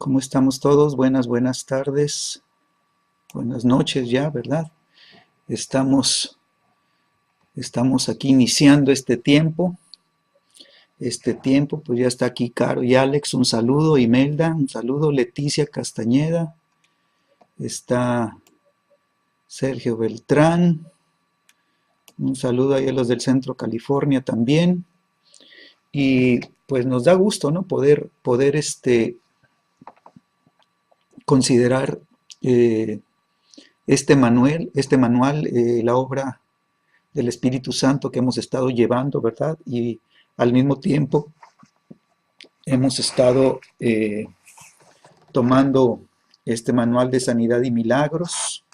¿Cómo estamos todos? Buenas tardes, buenas noches ya, ¿verdad? Estamos, estamos aquí iniciando pues ya está aquí Caro y Alex, un saludo, Imelda, un saludo, Leticia Castañeda, está Sergio Beltrán, un saludo ahí a los del Centro California también, y pues nos da gusto, ¿no? Poder considerar eh, este manual, la obra del Espíritu Santo que hemos estado llevando, ¿verdad? Y al mismo tiempo hemos estado tomando este manual de sanidad y milagros,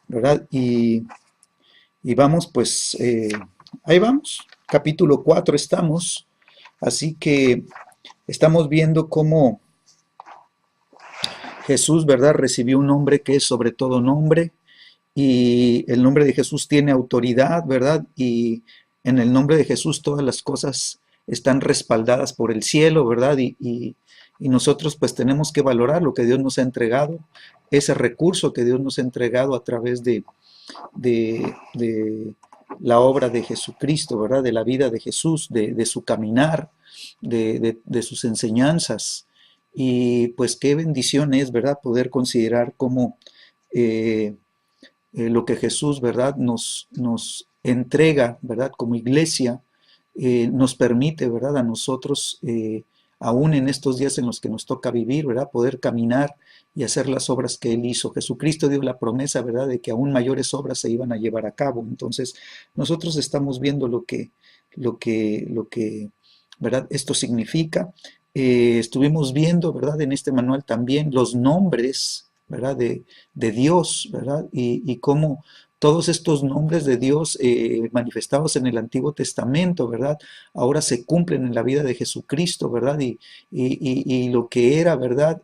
¿verdad? Y vamos, pues, ahí vamos, capítulo 4 estamos, así que estamos viendo cómo Jesús, ¿verdad? Recibió un nombre que es sobre todo nombre, y el nombre de Jesús tiene autoridad, ¿verdad? Y en el nombre de Jesús todas las cosas están respaldadas por el cielo, ¿verdad? Y nosotros pues tenemos que valorar lo que Dios nos ha entregado, ese recurso que Dios nos ha entregado a través de la obra de Jesucristo, ¿verdad? De la vida de Jesús, de su caminar, de sus enseñanzas. Y pues qué bendición es, ¿verdad? Poder considerar cómo eh, lo que Jesús, ¿verdad? Nos entrega, ¿verdad? Como iglesia, nos permite, ¿verdad? A nosotros, aún en estos días en los que nos toca vivir, ¿verdad? Poder caminar y hacer las obras que Él hizo. Jesucristo dio la promesa, ¿verdad? De que aún mayores obras se iban a llevar a cabo. Entonces, nosotros estamos viendo lo que, ¿verdad? Esto significa. Estuvimos viendo, ¿verdad? En este manual también los nombres, ¿verdad? De Dios, ¿verdad? Y cómo todos estos nombres de Dios manifestados en el Antiguo Testamento, ¿verdad? Ahora se cumplen en la vida de Jesucristo, ¿verdad? Y lo que era, ¿verdad?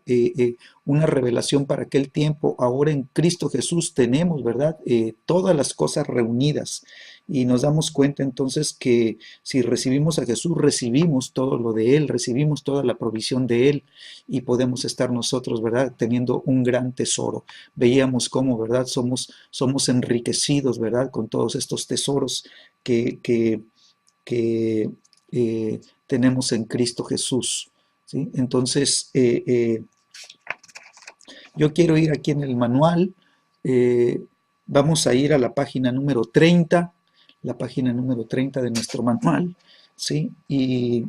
Una revelación para aquel tiempo, ahora en Cristo Jesús tenemos, ¿verdad? Todas las cosas reunidas. Y nos damos cuenta entonces que si recibimos a Jesús, recibimos todo lo de Él, recibimos toda la provisión de Él y podemos estar nosotros, ¿verdad? Teniendo un gran tesoro. Veíamos cómo, ¿verdad? Somos enriquecidos, ¿verdad? Con todos estos tesoros que, que, que tenemos en Cristo Jesús, ¿sí? Entonces, yo quiero ir aquí en el manual, eh, vamos a ir a la página número 30, la página número 30 de nuestro manual, ¿sí? Y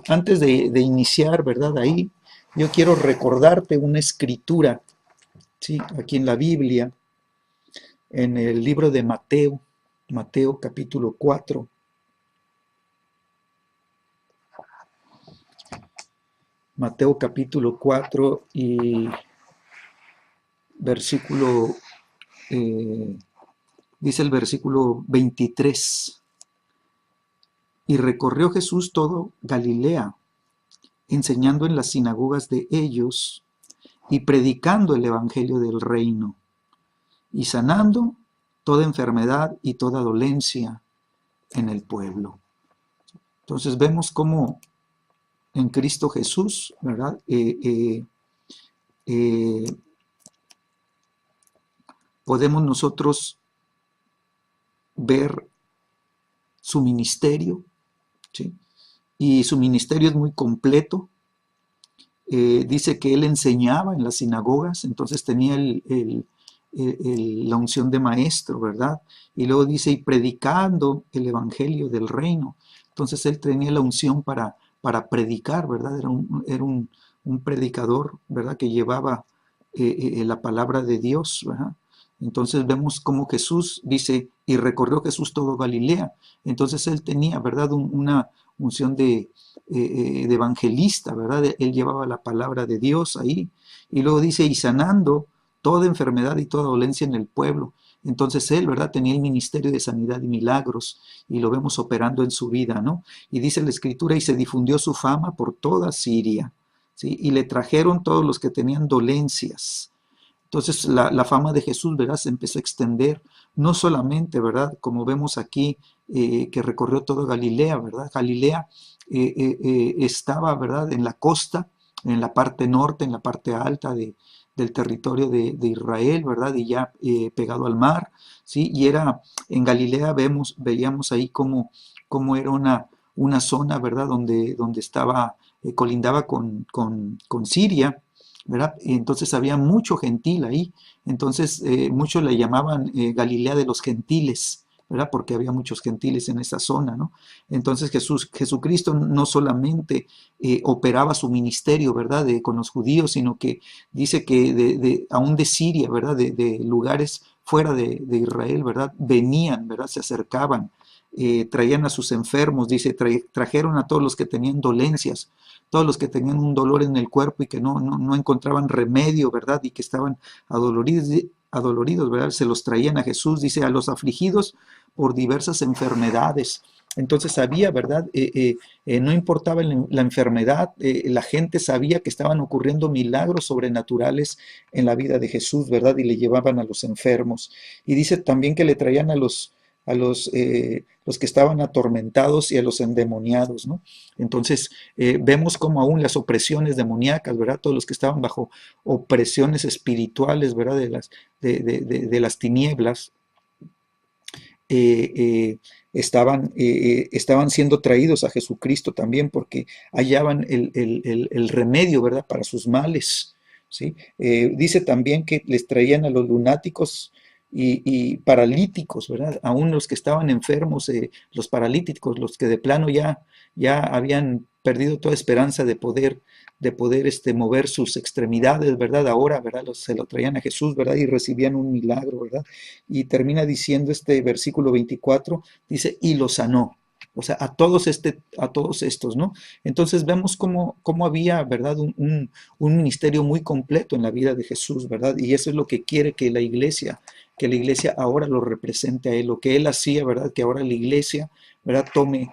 antes de iniciar, ¿verdad? Ahí, yo quiero recordarte una escritura, ¿sí? Aquí en la Biblia, en el libro de Mateo, Mateo capítulo 4, Mateo capítulo 4 y versículo, eh, dice el versículo 23, y recorrió Jesús todo Galilea, enseñando en las sinagogas de ellos y predicando el evangelio del reino y sanando toda enfermedad y toda dolencia en el pueblo. Entonces vemos cómo en Cristo Jesús, ¿verdad? Eh, podemos nosotros ver su ministerio, ¿sí? Y su ministerio es muy completo. Dice que él enseñaba en las sinagogas, entonces tenía la unción de maestro, ¿verdad? Y luego dice, y predicando el evangelio del reino. Entonces él tenía la unción para predicar, ¿verdad? Era un predicador, ¿verdad? Que llevaba la palabra de Dios, ¿verdad? Entonces vemos cómo Jesús dice, y recorrió Jesús todo Galilea. Entonces él tenía, ¿verdad? Una unción de evangelista, ¿verdad? Él llevaba la palabra de Dios ahí. Y luego dice, y sanando toda enfermedad y toda dolencia en el pueblo. Entonces él, ¿verdad? Tenía el ministerio de sanidad y milagros y lo vemos operando en su vida, ¿no? Y dice la escritura, y se difundió su fama por toda Siria, ¿sí? Y le trajeron todos los que tenían dolencias. Entonces la fama de Jesús, ¿verdad? Se empezó a extender, no solamente, ¿verdad? Como vemos aquí, que recorrió toda Galilea, ¿verdad? Galilea estaba, ¿verdad? En la costa, en la parte norte, en la parte alta del territorio de Israel, ¿verdad? Y ya pegado al mar, ¿sí? Y era, en Galilea veíamos ahí cómo era una zona, ¿verdad? Donde estaba, colindaba con Siria, ¿verdad? Y entonces había mucho gentil ahí, entonces muchos le llamaban Galilea de los gentiles, ¿verdad? Porque había muchos gentiles en esa zona, ¿no? Entonces Jesucristo no solamente operaba su ministerio, ¿verdad? Con los judíos, sino que dice que aún de Siria, ¿verdad? De lugares fuera de Israel, ¿verdad? Venían, ¿verdad? Se acercaban, traían a sus enfermos, dice, trajeron a todos los que tenían dolencias, todos los que tenían un dolor en el cuerpo y que no encontraban remedio, ¿verdad? Y que estaban adoloridos, ¿verdad? Se los traían a Jesús, dice, a los afligidos por diversas enfermedades. Entonces sabía, ¿verdad? No importaba la enfermedad, la gente sabía que estaban ocurriendo milagros sobrenaturales en la vida de Jesús, ¿verdad? Y le llevaban a los enfermos. Y dice también que le traían los que estaban atormentados y a los endemoniados, ¿no? Entonces, vemos como aún las opresiones demoníacas, ¿verdad? Todos los que estaban bajo opresiones espirituales, ¿verdad? De las tinieblas, eh, eh, estaban siendo traídos a Jesucristo también porque hallaban el remedio, ¿verdad? Para sus males, ¿sí? Dice también que les traían a los lunáticos y paralíticos, ¿verdad? Aún los que estaban enfermos, los paralíticos, los que de plano ya habían perdido toda esperanza de poder mover sus extremidades, ¿verdad? Ahora, ¿verdad? Se lo traían a Jesús, ¿verdad? Y recibían un milagro, ¿verdad? Y termina diciendo este versículo 24, dice, y lo sanó. O sea, a todos estos, ¿no? Entonces vemos cómo había, ¿verdad? Un ministerio muy completo en la vida de Jesús, ¿verdad? Y eso es lo que quiere que la iglesia ahora lo represente a Él, lo que Él hacía, ¿verdad? Que ahora la iglesia, ¿verdad? Tome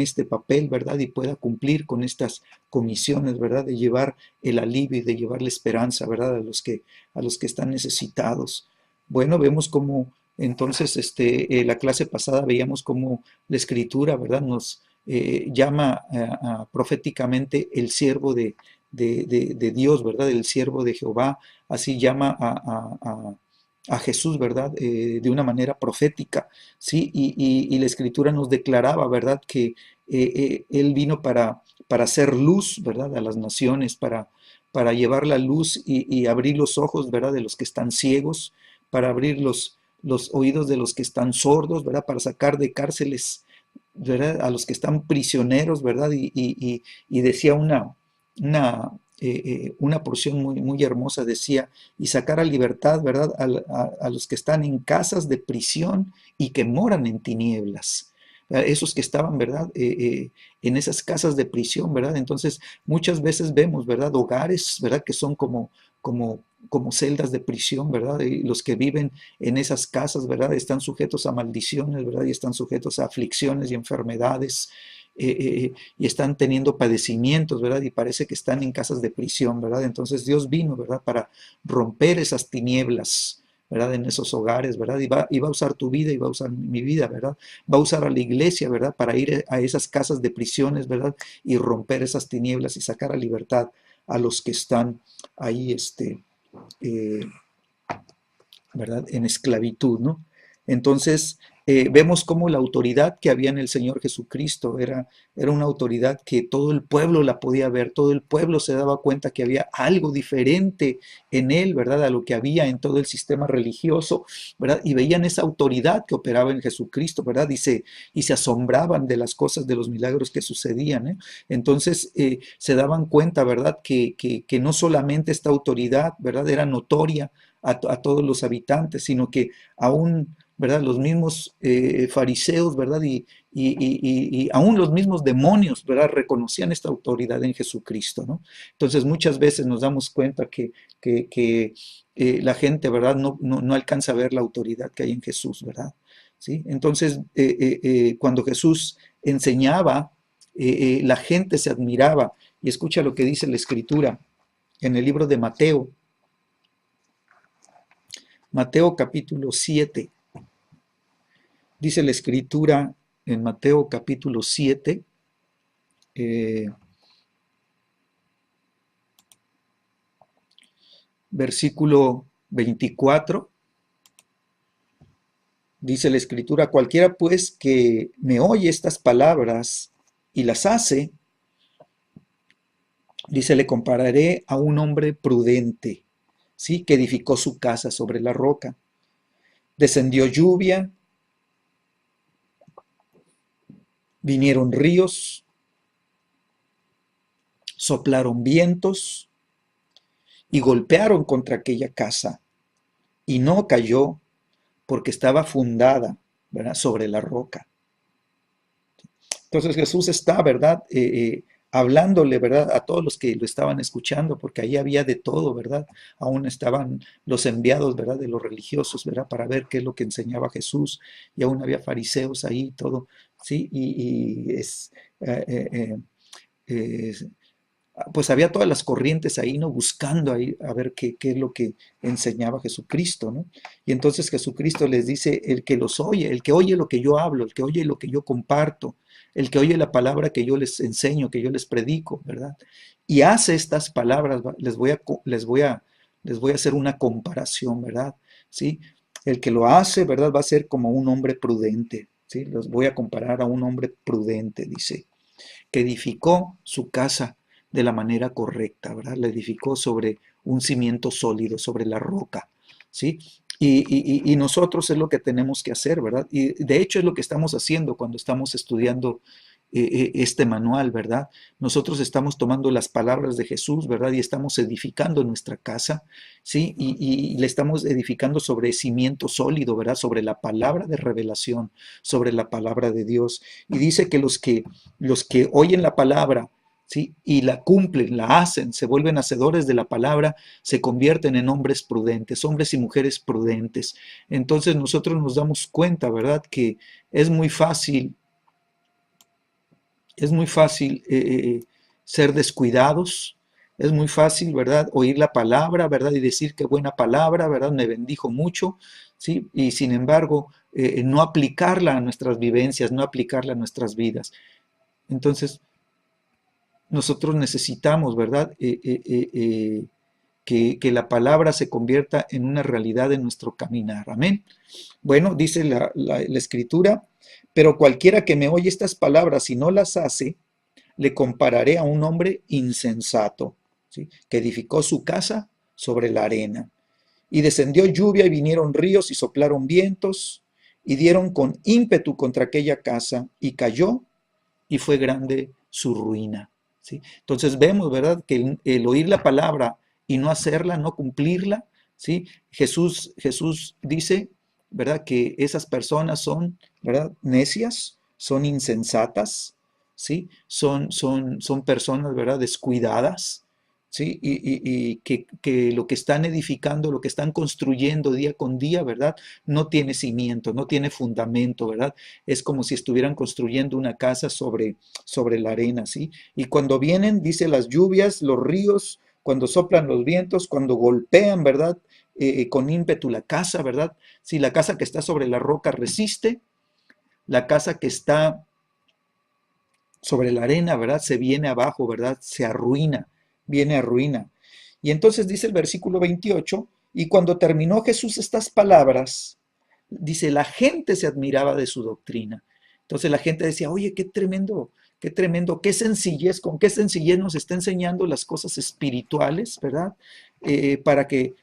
este papel, ¿verdad? Y pueda cumplir con estas comisiones, ¿verdad? De llevar el alivio y de llevar la esperanza, ¿verdad? A los que están necesitados. Bueno, vemos cómo entonces la clase pasada veíamos cómo la escritura, ¿verdad? Nos llama proféticamente el siervo de Dios, ¿verdad? El siervo de Jehová, así llama a Jesús, ¿verdad? De una manera profética, ¿sí? Y la escritura nos declaraba, ¿verdad? Que Él vino para hacer luz, ¿verdad? A las naciones, para llevar la luz y abrir los ojos, ¿verdad? De los que están ciegos, para abrir los oídos de los que están sordos, ¿verdad? Para sacar de cárceles, ¿verdad? A los que están prisioneros, ¿verdad? Y decía una, una porción muy hermosa, decía, y sacar a libertad, ¿verdad? A los que están en casas de prisión y que moran en tinieblas. Esos que estaban, ¿verdad? En esas casas de prisión, ¿verdad? Entonces, muchas veces vemos, ¿verdad? Hogares, ¿verdad? Que son como celdas de prisión, ¿verdad? Y los que viven en esas casas, ¿verdad? Están sujetos a maldiciones, ¿verdad? Y están sujetos a aflicciones y enfermedades, y están teniendo padecimientos, ¿verdad? Y parece que están en casas de prisión, ¿verdad? Entonces Dios vino, ¿verdad? Para romper esas tinieblas, ¿verdad? En esos hogares, ¿verdad? Y va a usar tu vida y va a usar mi vida, ¿verdad? Va a usar a la iglesia, ¿verdad? Para ir a esas casas de prisiones, ¿verdad? Y romper esas tinieblas y sacar a libertad a los que están ahí, eh, ¿verdad? En esclavitud, ¿no? Entonces, vemos cómo la autoridad que había en el Señor Jesucristo era una autoridad que todo el pueblo la podía ver, todo el pueblo se daba cuenta que había algo diferente en él, ¿verdad? A lo que había en todo el sistema religioso, ¿verdad? Y veían esa autoridad que operaba en Jesucristo, ¿verdad? Y se asombraban de las cosas, de los milagros que sucedían, ¿eh? Entonces, se daban cuenta, ¿verdad? Que no solamente esta autoridad, ¿verdad? Era notoria a todos los habitantes, sino que aún, ¿verdad? Los mismos fariseos, ¿verdad? Y aún los mismos demonios, ¿verdad? Reconocían esta autoridad en Jesucristo, ¿no? Entonces muchas veces nos damos cuenta que la gente, ¿verdad? No alcanza a ver la autoridad que hay en Jesús, ¿verdad? ¿Sí? Entonces, cuando Jesús enseñaba, la gente se admiraba. Y escucha lo que dice la Escritura en el libro de Mateo. Mateo capítulo 7. Dice la escritura en Mateo capítulo 7, versículo 24, dice la Escritura: cualquiera pues que me oye estas palabras y las hace, dice, le compararé a un hombre prudente, ¿sí? Que edificó su casa sobre la roca. Descendió lluvia, vinieron ríos, soplaron vientos y golpearon contra aquella casa, y no cayó porque estaba fundada, ¿verdad?, sobre la roca. Entonces Jesús está, ¿verdad?, hablándole, ¿verdad?, a todos los que lo estaban escuchando, porque ahí había de todo, ¿verdad? Aún estaban los enviados, ¿verdad?, de los religiosos, ¿verdad?, para ver qué es lo que enseñaba Jesús, y aún había fariseos ahí, todo, ¿sí? Es, pues había todas las corrientes ahí, ¿no? Buscando ahí a ver qué es lo que enseñaba Jesucristo, ¿no? Y entonces Jesucristo les dice: el que los oye, el que oye lo que yo hablo, el que oye lo que yo comparto, el que oye la palabra que yo les enseño, que yo les predico, ¿verdad? Y hace estas palabras, les voy a hacer una comparación, ¿verdad? ¿Sí? El que lo hace, ¿verdad?, va a ser como un hombre prudente, ¿sí? Los voy a comparar a un hombre prudente, dice, que edificó su casa de la manera correcta, ¿verdad? La edificó sobre un cimiento sólido, sobre la roca, ¿sí? Y nosotros es lo que tenemos que hacer, ¿verdad? Y de hecho es lo que estamos haciendo cuando estamos estudiando este manual, ¿verdad? Nosotros estamos tomando las palabras de Jesús, ¿verdad? Y estamos edificando nuestra casa, ¿sí? Y le estamos edificando sobre cimiento sólido, ¿verdad? Sobre la palabra de revelación, sobre la palabra de Dios. Y dice que los que oyen la palabra, ¿sí?, y la cumplen, la hacen, se vuelven hacedores de la palabra, se convierten en hombres prudentes, hombres y mujeres prudentes. Entonces nosotros nos damos cuenta, ¿verdad?, que es muy fácil es muy fácil ser descuidados, es muy fácil, ¿verdad?, oír la palabra, ¿verdad?, y decir qué buena palabra, ¿verdad?, me bendijo mucho, ¿sí? Y sin embargo, no aplicarla a nuestras vivencias, no aplicarla a nuestras vidas. Entonces, nosotros necesitamos, ¿verdad?, que la palabra se convierta en una realidad en nuestro caminar. Amén. Bueno, dice la Escritura: pero cualquiera que me oye estas palabras y no las hace, le compararé a un hombre insensato, ¿sí?, que edificó su casa sobre la arena. Y descendió lluvia y vinieron ríos y soplaron vientos y dieron con ímpetu contra aquella casa y cayó, y fue grande su ruina, ¿sí? Entonces vemos, ¿verdad?, que el oír la palabra y no hacerla, no cumplirla, ¿sí? Jesús dice, ¿verdad?, que esas personas son, ¿verdad?, necias, son insensatas, ¿sí? Son personas, ¿verdad?, descuidadas, ¿sí? Y que lo que están edificando, lo que están construyendo día con día, ¿verdad?, no tiene cimiento, no tiene fundamento, ¿verdad? Es como si estuvieran construyendo una casa sobre la arena, ¿sí? Y cuando vienen, dice, las lluvias, los ríos, cuando soplan los vientos, cuando golpean, ¿verdad?, con ímpetu la casa, ¿verdad? Si la casa que está sobre la roca resiste, la casa que está sobre la arena, ¿verdad?, se viene abajo, ¿verdad?, se arruina, viene a ruina. Y entonces dice el versículo 28, y cuando terminó Jesús estas palabras, dice, la gente se admiraba de su doctrina. Entonces la gente decía: oye, qué tremendo, qué sencillez, con qué sencillez nos está enseñando las cosas espirituales, ¿verdad? Para que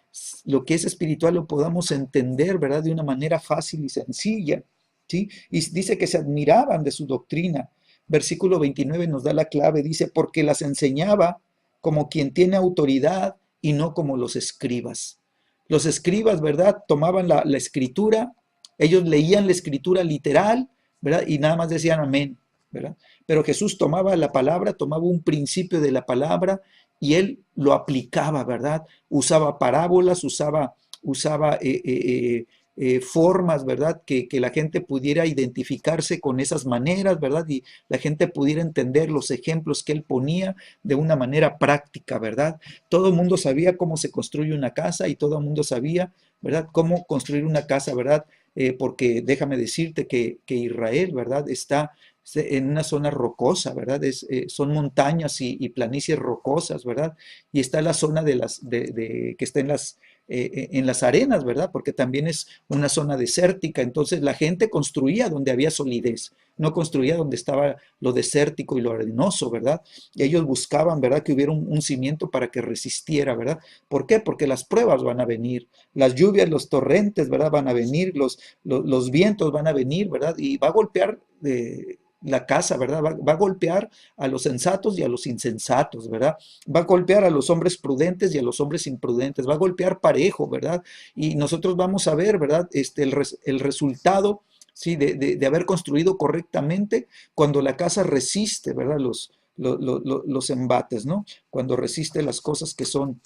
lo que es espiritual lo podamos entender, ¿verdad?, de una manera fácil y sencilla, ¿sí? Y dice que se admiraban de su doctrina. Versículo 29 nos da la clave, dice, porque las enseñaba como quien tiene autoridad y no como los escribas. Los escribas, ¿verdad?, tomaban la escritura, ellos leían la escritura literal, ¿verdad?, y nada más decían amén, ¿verdad? Pero Jesús tomaba la palabra, tomaba un principio de la palabra y él lo aplicaba, ¿verdad? Usaba parábolas, usaba formas, ¿verdad?, que la gente pudiera identificarse con esas maneras, ¿verdad? Y la gente pudiera entender los ejemplos que él ponía de una manera práctica, ¿verdad? Todo el mundo sabía cómo se construye una casa y todo el mundo sabía, ¿verdad?, cómo construir una casa, ¿verdad? Porque déjame decirte que Israel, ¿verdad?, está en una zona rocosa, ¿verdad? Son montañas y planicies rocosas, ¿verdad? Y está la zona que está en las arenas, ¿verdad? Porque también es una zona desértica, entonces la gente construía donde había solidez, no construía donde estaba lo desértico y lo arenoso, ¿verdad? Y ellos buscaban, ¿verdad? Que hubiera un cimiento para que resistiera, ¿verdad? ¿Por qué? Porque las pruebas van a venir, las lluvias, los torrentes, ¿verdad? Van a venir, los vientos van a venir, ¿verdad? Y va a golpear la casa, ¿verdad? Va a golpear a los sensatos y a los insensatos, ¿verdad? Va a golpear a los hombres prudentes y a los hombres imprudentes, va a golpear parejo, ¿verdad? Y nosotros vamos a ver, ¿verdad? El resultado, ¿sí? De haber construido correctamente cuando la casa resiste, ¿verdad? Los embates, ¿no? Cuando resiste las cosas que son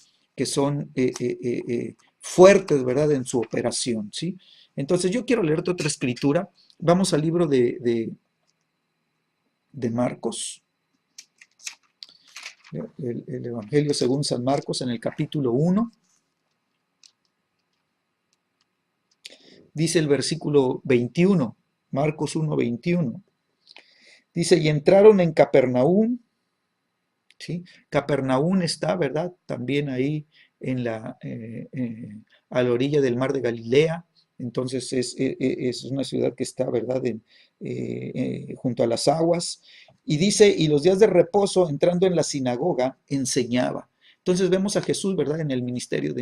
fuertes, ¿verdad? En su operación, ¿sí? Entonces yo quiero leerte otra escritura. Vamos al libro de Marcos, el Evangelio según San Marcos, en el capítulo 1, dice el versículo 21, Marcos 1, 21. Dice, y entraron en Capernaum, ¿sí? Capernaum está, ¿verdad? También ahí a la orilla del mar de Galilea. Entonces es una ciudad que está, ¿verdad? Junto a las aguas. Y dice, y los días de reposo, entrando en la sinagoga, enseñaba. Entonces vemos a Jesús, ¿verdad? En el ministerio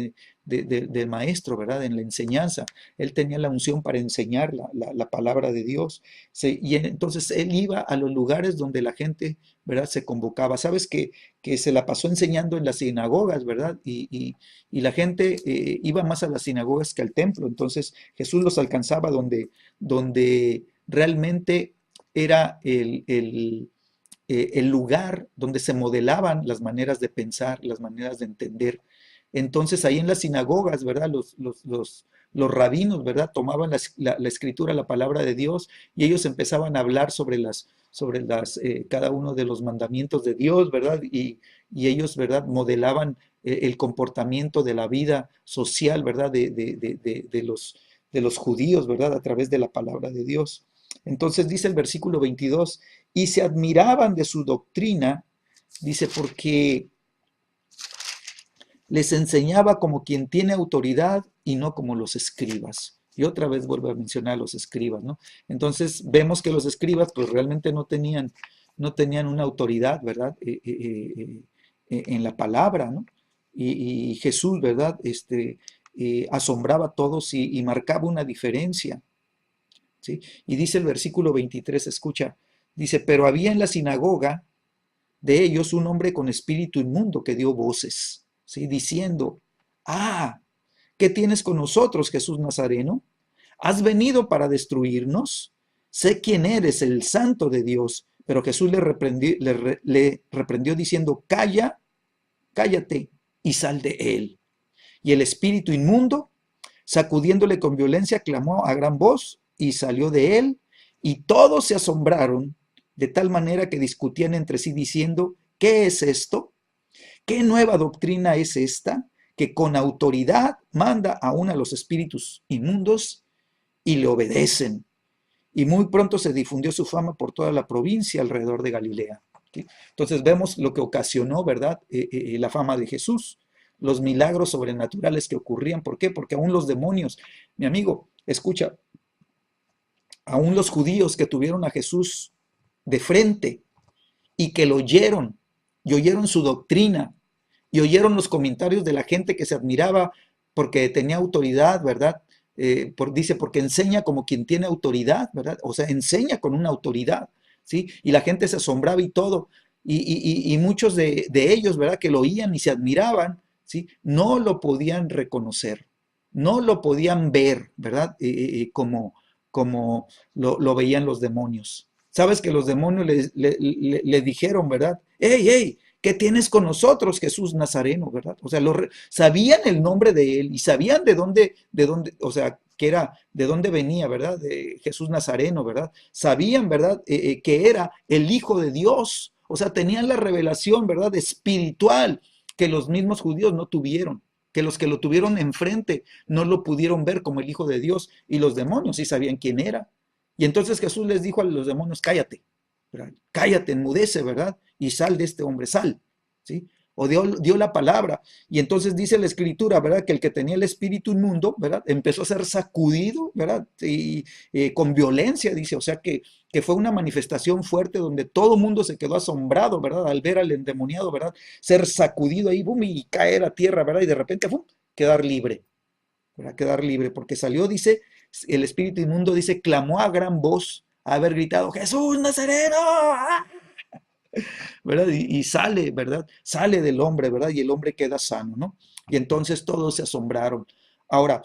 del maestro, ¿verdad? En la enseñanza. Él tenía la unción para enseñar la palabra de Dios. Entonces él iba a los lugares donde la gente, ¿verdad? Se convocaba. Sabes que se la pasó enseñando en las sinagogas, ¿verdad? Y la gente iba más a las sinagogas que al templo. Entonces Jesús los alcanzaba donde realmente era el lugar donde se modelaban las maneras de pensar, las maneras de entender. Entonces ahí en las sinagogas, ¿verdad? Los rabinos, ¿verdad? Tomaban la escritura, la palabra de Dios, y ellos empezaban a hablar sobre cada uno de los mandamientos de Dios, ¿verdad? Y ellos, ¿verdad? Modelaban el comportamiento de la vida social, ¿verdad? De los judíos, ¿verdad? A través de la palabra de Dios. Entonces dice el versículo 22, y se admiraban de su doctrina, dice, porque les enseñaba como quien tiene autoridad y no como los escribas. Y otra vez vuelvo a mencionar a los escribas, ¿no? Entonces vemos que los escribas pues realmente no tenían una autoridad, ¿verdad? En la palabra, ¿no? Y Jesús, ¿verdad? Asombraba a todos y marcaba una diferencia, ¿sí? Y dice el versículo 23, escucha, dice, pero había en la sinagoga de ellos un hombre con espíritu inmundo que dio voces, ¿sí? Diciendo, ah, ¿qué tienes con nosotros, Jesús Nazareno? ¿Has venido para destruirnos? Sé quién eres, el santo de Dios. Pero Jesús le reprendió diciendo, calla, cállate y sal de él. Y el espíritu inmundo, sacudiéndole con violencia, clamó a gran voz y salió de él, y todos se asombraron de tal manera que discutían entre sí diciendo, ¿qué es esto? ¿Qué nueva doctrina es esta? Que con autoridad manda aún a los espíritus inmundos y le obedecen. Y muy pronto se difundió su fama por toda la provincia alrededor de Galilea. ¿Sí? Entonces vemos lo que ocasionó, ¿verdad? La fama de Jesús, los milagros sobrenaturales que ocurrían. ¿Por qué? Porque aún los demonios, mi amigo, escucha, aún los judíos que tuvieron a Jesús de frente y que lo oyeron y oyeron su doctrina y oyeron los comentarios de la gente que se admiraba porque tenía autoridad, ¿verdad? Dice, porque enseña como quien tiene autoridad, ¿verdad? O sea, enseña con una autoridad, ¿sí? Y la gente se asombraba y todo. Y muchos de ellos, ¿verdad? Que lo oían y se admiraban, ¿sí? No lo podían reconocer, no lo podían ver, ¿verdad? Como lo veían los demonios. Sabes que los demonios le dijeron, ¿verdad? ¡Ey, hey! ¿Qué tienes con nosotros, Jesús Nazareno, verdad? O sea, sabían el nombre de él y sabían o sea, de dónde venía, ¿verdad? De Jesús Nazareno, ¿verdad? Sabían, ¿verdad? Que era el Hijo de Dios. O sea, tenían la revelación, ¿verdad? Espiritual que los mismos judíos no tuvieron, que los que lo tuvieron enfrente no lo pudieron ver como el Hijo de Dios, y los demonios sí sabían quién era. Y entonces Jesús les dijo a los demonios, cállate, ¿verdad? Cállate, enmudece, ¿verdad? Y sal de este hombre, sal, ¿sí? O dio la palabra. Y entonces dice la escritura, ¿verdad? Que el que tenía el espíritu inmundo, ¿verdad? Empezó a ser sacudido, ¿verdad? Y con violencia, dice. O sea que fue una manifestación fuerte donde todo el mundo se quedó asombrado, ¿verdad? Al ver al endemoniado, ¿verdad? Ser sacudido ahí, boom, y caer a tierra, ¿verdad? Y de repente, boom, quedar libre, ¿verdad? Quedar libre, porque salió, dice, el espíritu inmundo, dice, clamó a gran voz, a haber gritado, Jesús Nazareno, ¡ah! ¿Verdad? Y sale, ¿verdad? Sale del hombre, ¿verdad? Y el hombre queda sano, ¿no? Y entonces todos se asombraron. Ahora,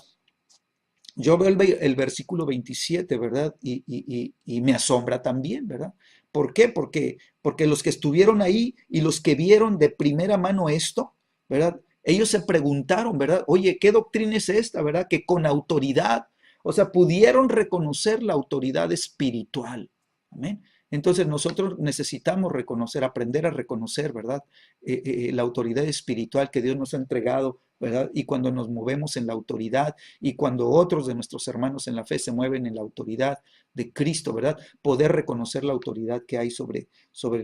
yo veo el versículo 27, ¿verdad? Y me asombra también, ¿verdad? ¿Por qué? Porque los que estuvieron ahí y los que vieron de primera mano esto, ¿verdad? Ellos se preguntaron, ¿verdad? Oye, ¿qué doctrina es esta, ¿verdad? Que con autoridad, o sea, pudieron reconocer la autoridad espiritual. Amén. Entonces nosotros necesitamos reconocer, aprender a reconocer, ¿verdad? La autoridad espiritual que Dios nos ha entregado, ¿verdad? Y cuando nos movemos en la autoridad y cuando otros de nuestros hermanos en la fe se mueven en la autoridad de Cristo, ¿verdad? Poder reconocer la autoridad que hay sobre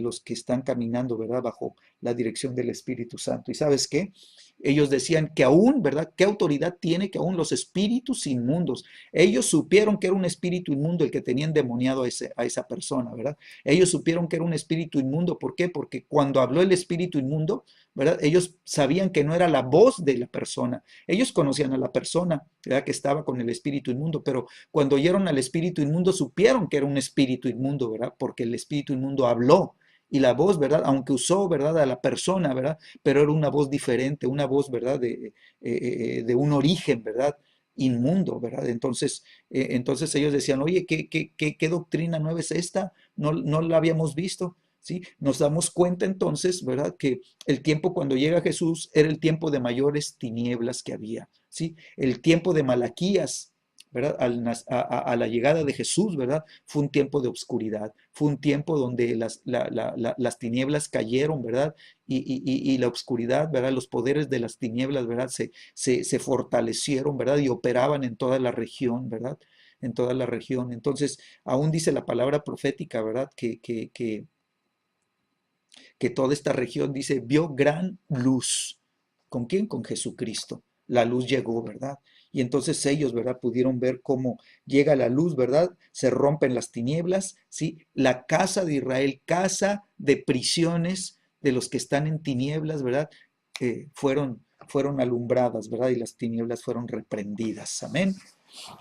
los que están caminando, ¿verdad? Bajo la dirección del Espíritu Santo. ¿Y sabes qué? Ellos decían que aún, ¿verdad? ¿Qué autoridad tiene que aún los espíritus inmundos? Ellos supieron que era un espíritu inmundo el que tenía endemoniado a esa persona, ¿verdad? Ellos supieron que era un espíritu inmundo. ¿Por qué? Porque cuando habló el espíritu inmundo, ¿verdad? Ellos sabían que no era la voz de la persona. Ellos conocían a la persona, ¿verdad? Que estaba con el espíritu inmundo, pero cuando oyeron al espíritu inmundo supieron que era un espíritu inmundo, ¿verdad? Porque el espíritu inmundo habló. Y la voz, ¿verdad? Aunque usó, ¿verdad? A la persona, ¿verdad? Pero era una voz diferente, una voz, ¿verdad? De un origen, ¿verdad? Inmundo, ¿verdad? Entonces ellos decían, oye, ¿qué doctrina nueva es esta? No la habíamos visto. ¿Sí? Nos damos cuenta entonces, ¿verdad? Que el tiempo cuando llega Jesús era el tiempo de mayores tinieblas que había, ¿sí? El tiempo de Malaquías, ¿verdad? A la llegada de Jesús, ¿verdad? Fue un tiempo de oscuridad, fue un tiempo donde las tinieblas cayeron, ¿verdad? Y la oscuridad, ¿verdad? Los poderes de las tinieblas, ¿verdad? Se fortalecieron, ¿verdad? Y operaban en toda la región, ¿verdad? En toda la región. Entonces, aún dice la palabra profética, ¿verdad? Que toda esta región, dice, vio gran luz. ¿Con quién? Con Jesucristo. La luz llegó, ¿verdad? Y entonces ellos, ¿verdad? Pudieron ver cómo llega la luz, ¿verdad? Se rompen las tinieblas, ¿sí? La casa de Israel, casa de prisiones de los que están en tinieblas, ¿verdad? Fueron alumbradas, ¿verdad? Y las tinieblas fueron reprendidas. Amén.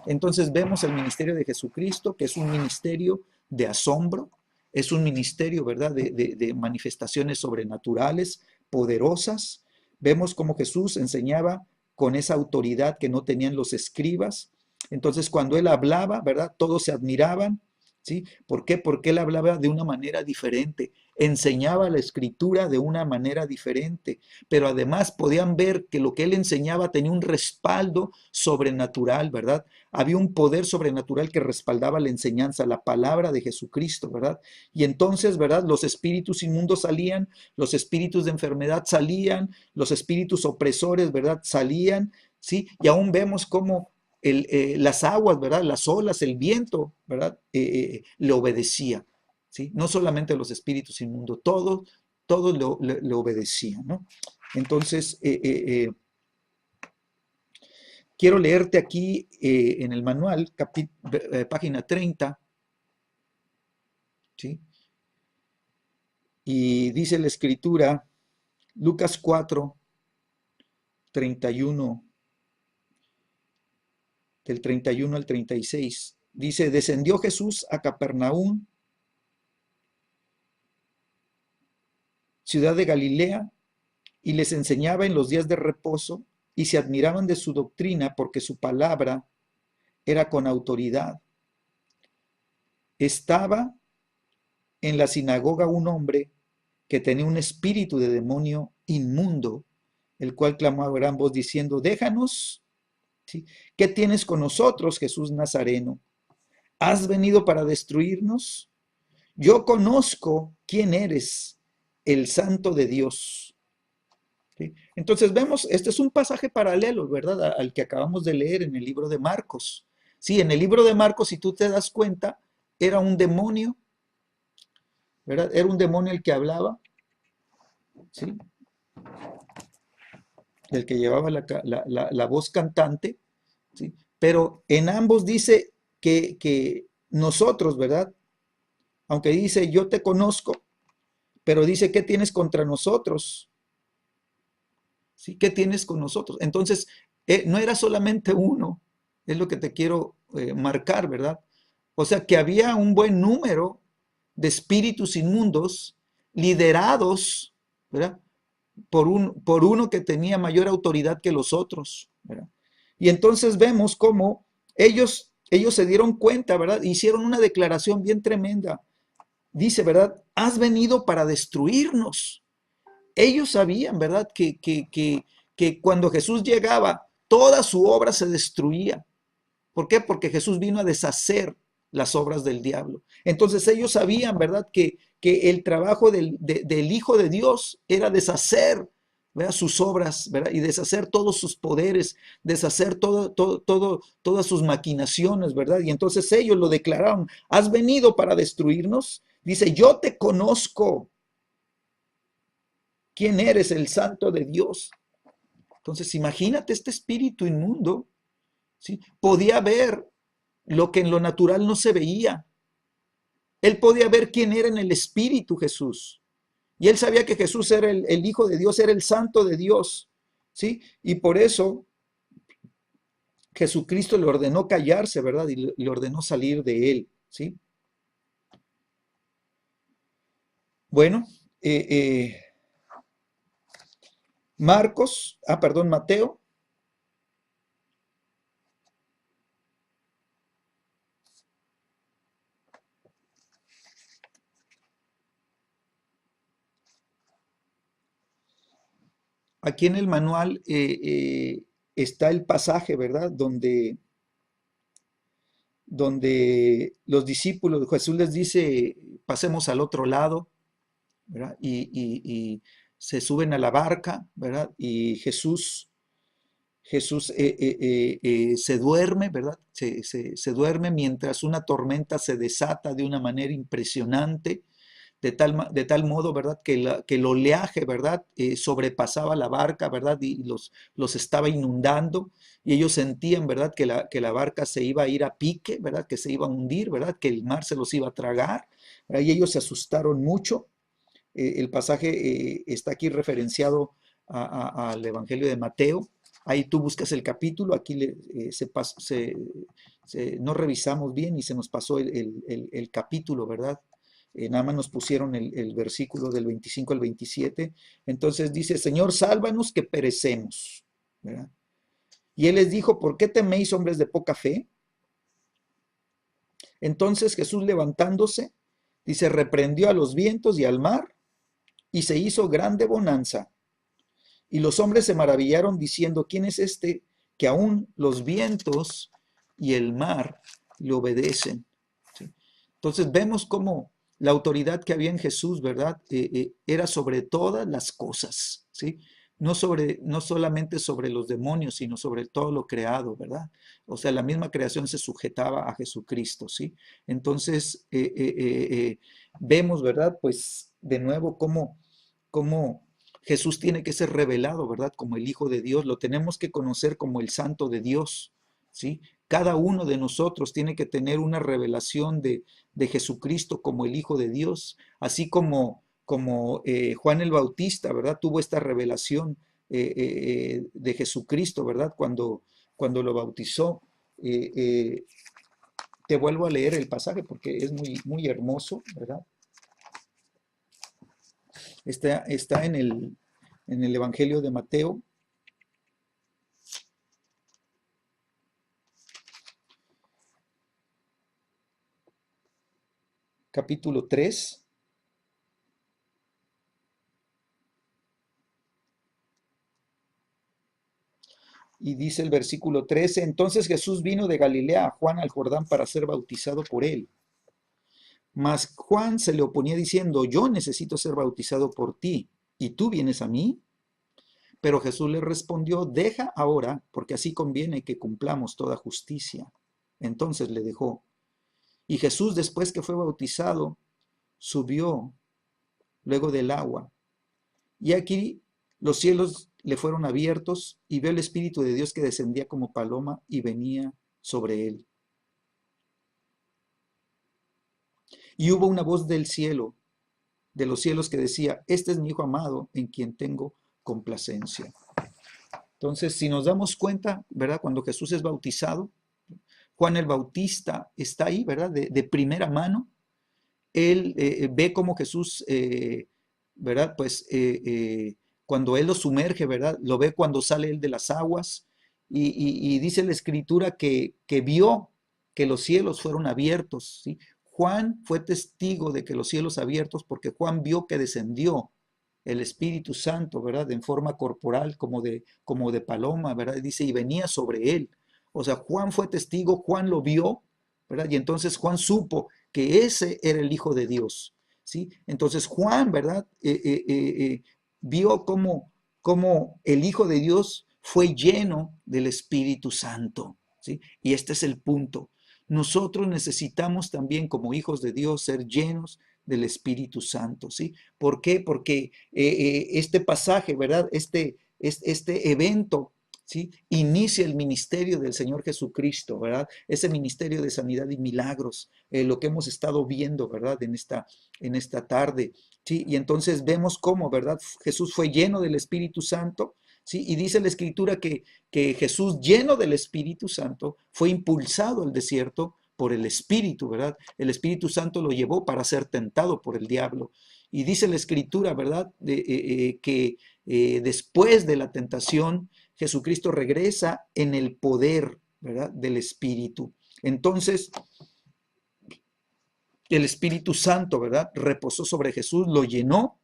Entonces vemos el ministerio de Jesucristo, que es un ministerio de asombro, es un ministerio, ¿verdad?, de manifestaciones sobrenaturales, poderosas. Vemos cómo Jesús enseñaba con esa autoridad que no tenían los escribas. Entonces, cuando él hablaba, ¿verdad?, todos se admiraban, ¿sí? ¿Por qué? Porque él hablaba de una manera diferente, enseñaba la escritura de una manera diferente, pero además podían ver que lo que él enseñaba tenía un respaldo sobrenatural, ¿verdad? Había un poder sobrenatural que respaldaba la enseñanza, la palabra de Jesucristo, ¿verdad? Y entonces, ¿verdad? Los espíritus inmundos salían, los espíritus de enfermedad salían, los espíritus opresores, ¿verdad? Salían, ¿sí? Y aún vemos cómo las aguas, ¿verdad? Las olas, el viento, ¿verdad? Le obedecía, ¿sí? No solamente los espíritus inmundos, todos le obedecían, ¿no? Entonces, quiero leerte aquí en el manual, página 30, ¿sí? Y dice la escritura, Lucas 4, 31, del 31 al 36, dice, descendió Jesús a Capernaum, ciudad de Galilea, y les enseñaba en los días de reposo, y se admiraban de su doctrina porque su palabra era con autoridad. Estaba en la sinagoga un hombre que tenía un espíritu de demonio inmundo, el cual clamó a gran voz diciendo, déjanos, ¿sí? ¿Qué tienes con nosotros, Jesús Nazareno? ¿Has venido para destruirnos? Yo conozco quién eres, el Santo de Dios. ¿Sí? Entonces vemos, este es un pasaje paralelo, ¿verdad? Al que acabamos de leer en el libro de Marcos. Sí, en el libro de Marcos, si tú te das cuenta, era un demonio ¿verdad? Era un demonio el que hablaba, ¿sí? El que llevaba la voz cantante, ¿sí? Pero en ambos dice que nosotros, ¿verdad? Aunque dice yo te conozco, pero dice ¿qué tienes contra nosotros? ¿Sí? ¿Qué tienes con nosotros? Entonces, no era solamente uno, es lo que te quiero marcar, ¿verdad? O sea, que había un buen número de espíritus inmundos liderados, ¿verdad? Por uno que tenía mayor autoridad que los otros, ¿verdad? Y entonces vemos cómo ellos se dieron cuenta, ¿verdad? Hicieron una declaración bien tremenda. Dice, ¿verdad? Has venido para destruirnos. Ellos sabían, ¿verdad? Que cuando Jesús llegaba, toda su obra se destruía. ¿Por qué? Porque Jesús vino a deshacer las obras del diablo. Entonces ellos sabían, ¿verdad? Que el trabajo del Hijo de Dios era deshacer, ¿verdad? Sus obras, ¿verdad? Y deshacer todos sus poderes, deshacer todas sus maquinaciones, ¿verdad? Y entonces ellos lo declararon, has venido para destruirnos. Dice, yo te conozco. ¿Quién eres? El santo de Dios. Entonces imagínate este espíritu inmundo, ¿sí? Podía ver lo que en lo natural no se veía. Él podía ver quién era en el Espíritu Jesús. Y él sabía que Jesús era el Hijo de Dios, era el Santo de Dios. ¿Sí? Y por eso Jesucristo le ordenó callarse, ¿verdad? Y le ordenó salir de él. ¿Sí? Bueno, eh, eh, Mateo, aquí en el manual está el pasaje, ¿verdad? Donde los discípulos, Jesús les dice, pasemos al otro lado, ¿verdad? Y se suben a la barca, ¿verdad? Y Jesús se duerme, ¿verdad? Se duerme mientras una tormenta se desata de una manera impresionante, de tal modo, ¿verdad? Que el oleaje, ¿verdad? Sobrepasaba la barca, ¿verdad? Y los estaba inundando y ellos sentían, ¿verdad? Que la barca se iba a ir a pique, ¿verdad? Que se iba a hundir, ¿verdad? Que el mar se los iba a tragar, ¿verdad? Y ellos se asustaron mucho. El pasaje está aquí referenciado al Evangelio de Mateo. Ahí tú buscas el capítulo, aquí no revisamos bien y se nos pasó el capítulo, ¿verdad? Nada más nos pusieron el versículo del 25 al 27. Entonces dice, Señor, sálvanos que perecemos, ¿verdad? Y él les dijo, ¿por qué teméis, hombres de poca fe? Entonces Jesús levantándose, dice, reprendió a los vientos y al mar, y se hizo grande bonanza. Y los hombres se maravillaron diciendo, ¿quién es este que aún los vientos y el mar le obedecen? ¿Sí? Entonces vemos cómo la autoridad que había en Jesús, ¿verdad? Era sobre todas las cosas, ¿sí? No solamente sobre los demonios, sino sobre todo lo creado, ¿verdad? O sea, la misma creación se sujetaba a Jesucristo, ¿sí? Entonces, vemos, ¿verdad? Pues de nuevo cómo Jesús tiene que ser revelado, ¿verdad? Como el Hijo de Dios, lo tenemos que conocer como el Santo de Dios, ¿sí? Cada uno de nosotros tiene que tener una revelación de Jesucristo como el Hijo de Dios, así como Juan el Bautista, ¿verdad? Tuvo esta revelación de Jesucristo, ¿verdad? Cuando lo bautizó. Eh, eh, Te vuelvo a leer el pasaje porque es muy, muy hermoso, ¿verdad? Está en el Evangelio de Mateo, capítulo 3, y dice el versículo 13, entonces Jesús vino de Galilea a Juan al Jordán para ser bautizado por él. Mas Juan se le oponía diciendo, yo necesito ser bautizado por ti, ¿y tú vienes a mí? Pero Jesús le respondió, deja ahora, porque así conviene que cumplamos toda justicia. Entonces le dejó. Y Jesús, después que fue bautizado, subió luego del agua. Y aquí los cielos le fueron abiertos y vio el Espíritu de Dios que descendía como paloma y venía sobre él. Y hubo una voz del cielo, de los cielos, que decía: este es mi Hijo amado, en quien tengo complacencia. Entonces, si nos damos cuenta, ¿verdad? Cuando Jesús es bautizado, Juan el Bautista está ahí, ¿verdad? De primera mano. Él ve cómo Jesús, ¿verdad? Pues cuando él lo sumerge, ¿verdad? Lo ve cuando sale él de las aguas. Y dice la Escritura que vio que los cielos fueron abiertos, ¿sí? Juan fue testigo de que los cielos abiertos, porque Juan vio que descendió el Espíritu Santo, ¿verdad? En forma corporal, como de paloma, ¿verdad? Dice, y venía sobre él. O sea, Juan fue testigo, Juan lo vio, ¿verdad? Y entonces Juan supo que ese era el Hijo de Dios, ¿sí? Entonces Juan, ¿verdad? Vio cómo el Hijo de Dios fue lleno del Espíritu Santo, ¿sí? Y este es el punto. Nosotros necesitamos también, como hijos de Dios, ser llenos del Espíritu Santo, ¿sí? ¿Por qué? Porque este pasaje, ¿verdad? Este evento, ¿sí? Inicia el ministerio del Señor Jesucristo, ¿verdad? Ese ministerio de sanidad y milagros, lo que hemos estado viendo, ¿verdad? En esta tarde, ¿sí? Y entonces vemos cómo, ¿verdad? Jesús fue lleno del Espíritu Santo, ¿sí? Y dice la Escritura que Jesús, lleno del Espíritu Santo, fue impulsado al desierto por el Espíritu, ¿verdad? El Espíritu Santo lo llevó para ser tentado por el diablo. Y dice la Escritura, ¿verdad? Que después de la tentación, Jesucristo regresa en el poder, ¿verdad? Del Espíritu. Entonces, el Espíritu Santo, ¿verdad? Reposó sobre Jesús, lo llenó,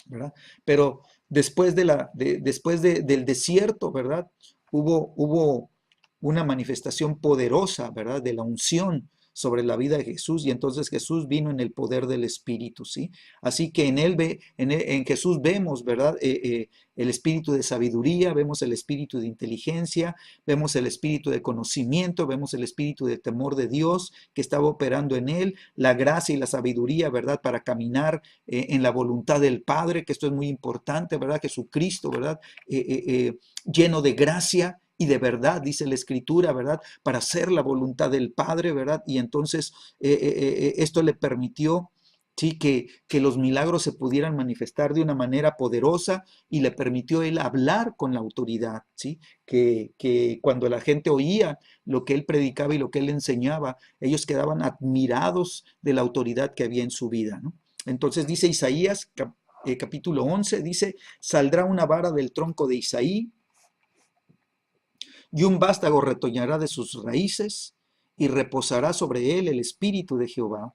¿verdad? Pero después del desierto, ¿verdad? Hubo una manifestación poderosa, ¿verdad? De la unción sobre la vida de Jesús, y entonces Jesús vino en el poder del Espíritu, ¿sí? Así que en Jesús vemos, ¿verdad? El espíritu de sabiduría, vemos el espíritu de inteligencia, vemos el espíritu de conocimiento, vemos el espíritu de temor de Dios que estaba operando en él, la gracia y la sabiduría, ¿verdad? Para caminar en la voluntad del Padre, que esto es muy importante, ¿verdad? Jesucristo, ¿verdad? Lleno de gracia y de verdad, dice la Escritura, ¿verdad? Para hacer la voluntad del Padre, ¿verdad? Y entonces esto le permitió, ¿sí? Que los milagros se pudieran manifestar de una manera poderosa, y le permitió él hablar con la autoridad, ¿sí? Que cuando la gente oía lo que él predicaba y lo que él enseñaba, ellos quedaban admirados de la autoridad que había en su vida, ¿no? Entonces dice Isaías, capítulo 11, dice: saldrá una vara del tronco de Isaí, y un vástago retoñará de sus raíces, y reposará sobre él el espíritu de Jehová,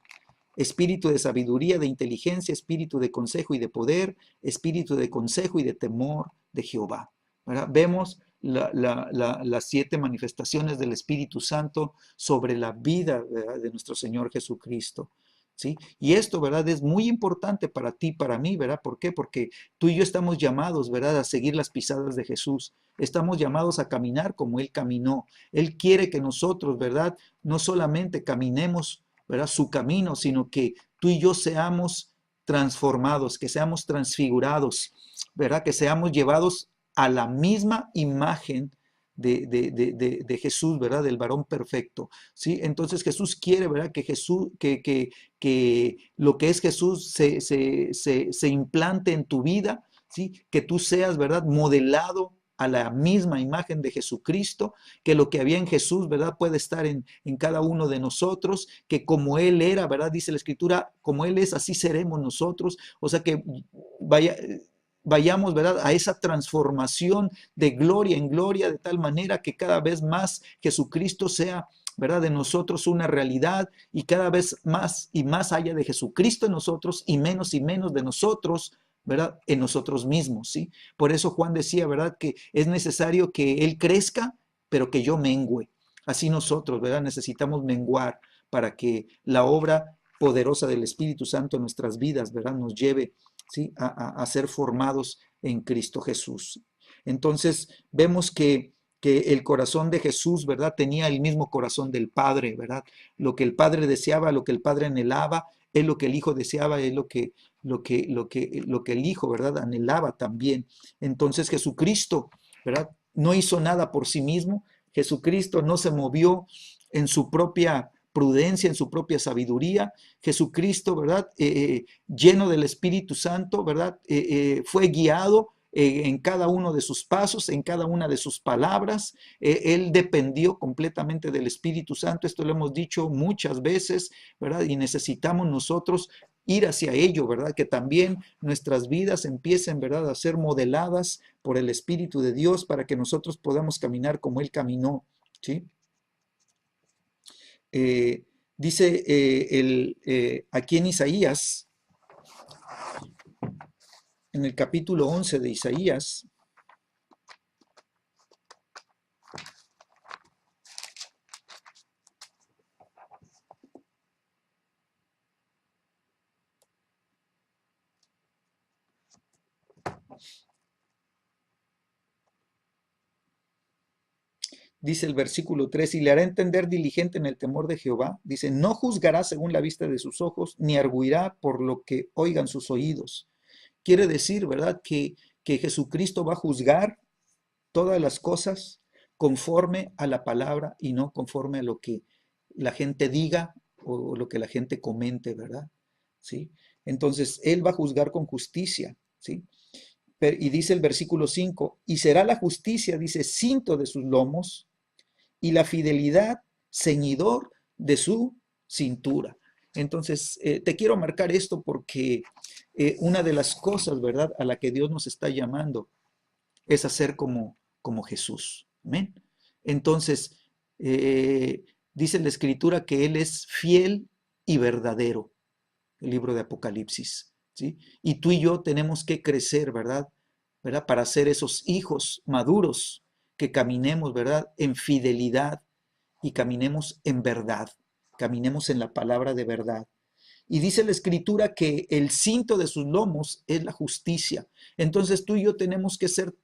espíritu de sabiduría, de inteligencia, espíritu de consejo y de poder, espíritu de consejo y de temor de Jehová. ¿Verdad? Vemos las 7 manifestaciones del Espíritu Santo sobre la vida, ¿verdad?, de nuestro Señor Jesucristo, ¿sí? Y esto, ¿verdad?, es muy importante para ti, para mí, ¿verdad? ¿Por qué? Porque tú y yo estamos llamados, ¿verdad?, a seguir las pisadas de Jesús. Estamos llamados a caminar como Él caminó. Él quiere que nosotros, ¿verdad?, no solamente caminemos, ¿verdad?, su camino, sino que tú y yo seamos transformados, que seamos transfigurados, ¿verdad?, que seamos llevados a la misma imagen de Jesús, ¿verdad?, del varón perfecto, ¿sí? Entonces Jesús quiere, ¿verdad?, que lo que es Jesús se implante en tu vida, ¿sí? Que tú seas, ¿verdad?, modelado a la misma imagen de Jesucristo, que lo que había en Jesús, ¿verdad?, puede estar en cada uno de nosotros, que como Él era, ¿verdad?, dice la Escritura, como Él es, así seremos nosotros. O sea que vayamos, ¿verdad?, a esa transformación de gloria en gloria, de tal manera que cada vez más Jesucristo sea, ¿verdad?, de nosotros una realidad, y cada vez más y más haya de Jesucristo en nosotros y menos de nosotros, ¿verdad?, en nosotros mismos, ¿sí? Por eso Juan decía, ¿verdad?, que es necesario que Él crezca, pero que yo mengüe. Así nosotros, ¿verdad?, necesitamos menguar para que la obra poderosa del Espíritu Santo en nuestras vidas, ¿verdad?, nos lleve, ¿sí?, a ser formados en Cristo Jesús. Entonces vemos que el corazón de Jesús, ¿verdad?, tenía el mismo corazón del Padre, ¿verdad? Lo que el Padre deseaba, lo que el Padre anhelaba, es lo que el Hijo deseaba, es lo que el Hijo, ¿verdad?, anhelaba también. Entonces Jesucristo, ¿verdad?, no hizo nada por sí mismo. Jesucristo no se movió en su propia prudencia, en su propia sabiduría. Jesucristo, ¿verdad?, lleno del Espíritu Santo, ¿verdad?, fue guiado en cada uno de sus pasos, en cada una de sus palabras. Él dependió completamente del Espíritu Santo. Esto lo hemos dicho muchas veces, ¿verdad? Y necesitamos nosotros ir hacia ello, ¿verdad? Que también nuestras vidas empiecen, ¿verdad?, a ser modeladas por el Espíritu de Dios para que nosotros podamos caminar como Él caminó, ¿sí? Eh, dice aquí en Isaías, en el capítulo 11 de Isaías, dice el versículo 3, y le hará entender diligente en el temor de Jehová. Dice, no juzgará según la vista de sus ojos, ni arguirá por lo que oigan sus oídos. Quiere decir, ¿verdad?, que Jesucristo va a juzgar todas las cosas conforme a la palabra y no conforme a lo que la gente diga o lo que la gente comente, ¿verdad? ¿Sí? Entonces, Él va a juzgar con justicia, ¿sí? Y dice el versículo 5, y será la justicia, dice, cinto de sus lomos, y la fidelidad ceñidor de su cintura. Entonces, te quiero marcar esto porque una de las cosas, ¿verdad?, a la que Dios nos está llamando es a ser como Jesús. Amén. Entonces, dice la Escritura que Él es fiel y verdadero, el libro de Apocalipsis, ¿sí? Y tú y yo tenemos que crecer, ¿verdad? ¿Verdad? Para ser esos hijos maduros, que caminemos, ¿verdad?, en fidelidad y caminemos en verdad, caminemos en la palabra de verdad. Y dice la Escritura que el cinto de sus lomos es la justicia. Entonces tú y yo tenemos que ser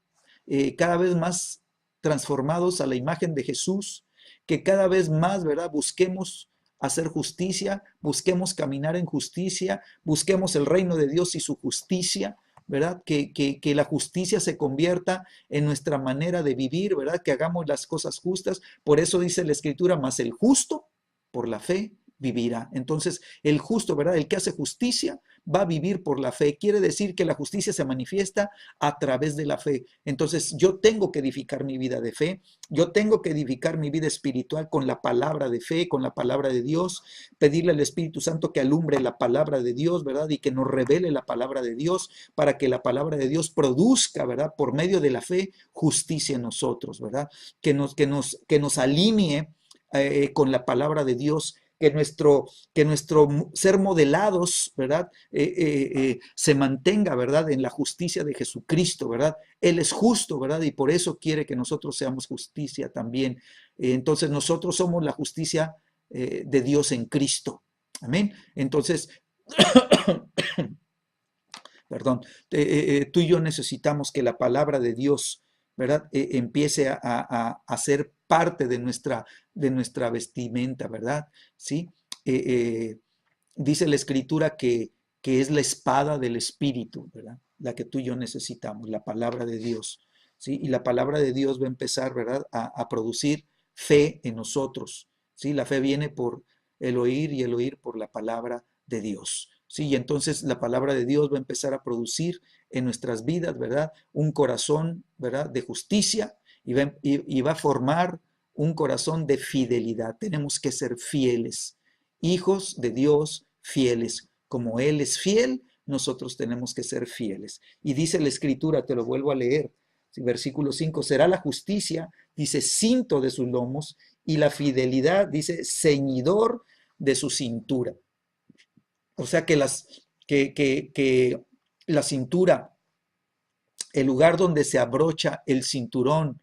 cada vez más transformados a la imagen de Jesús, que cada vez más, ¿verdad?, busquemos hacer justicia, busquemos caminar en justicia, busquemos el reino de Dios y su justicia, ¿verdad? Que la justicia se convierta en nuestra manera de vivir, ¿verdad? Que hagamos las cosas justas. Por eso dice la Escritura, más el justo por la fe vivirá. Entonces, el justo, ¿verdad? El que hace justicia va a vivir por la fe. Quiere decir que la justicia se manifiesta a través de la fe. Entonces, yo tengo que edificar mi vida de fe, yo tengo que edificar mi vida espiritual con la palabra de fe, con la palabra de Dios, pedirle al Espíritu Santo que alumbre la palabra de Dios, ¿verdad? Y que nos revele la palabra de Dios para que la palabra de Dios produzca, ¿verdad?, por medio de la fe, justicia en nosotros, ¿verdad? Que nos alinee con la palabra de Dios, que nuestro ser modelados, ¿verdad?, se mantenga, ¿verdad?, en la justicia de Jesucristo, ¿verdad? Él es justo, ¿verdad? Y por eso quiere que nosotros seamos justicia también. Entonces nosotros somos la justicia de Dios en Cristo. Amén. Entonces, perdón, tú y yo necesitamos que la palabra de Dios, ¿verdad?, empiece a ser parte de nuestra vestimenta, ¿verdad? ¿Sí? Eh, eh, dice la Escritura que es la espada del Espíritu, ¿verdad? La que tú y yo necesitamos, la palabra de Dios, ¿sí? Y la palabra de Dios va a empezar, ¿verdad?, a producir fe en nosotros, ¿sí? La fe viene por el oír y el oír por la palabra de Dios. Sí, y entonces la palabra de Dios va a empezar a producir en nuestras vidas, ¿verdad?, un corazón, ¿verdad?, de justicia y va a formar un corazón de fidelidad. Tenemos que ser fieles, hijos de Dios fieles. Como Él es fiel, nosotros tenemos que ser fieles. Y dice la Escritura, te lo vuelvo a leer, versículo 5, será la justicia, dice, cinto de sus lomos, y la fidelidad, dice, ceñidor de su cintura. O sea que la cintura, el lugar donde se abrocha el cinturón,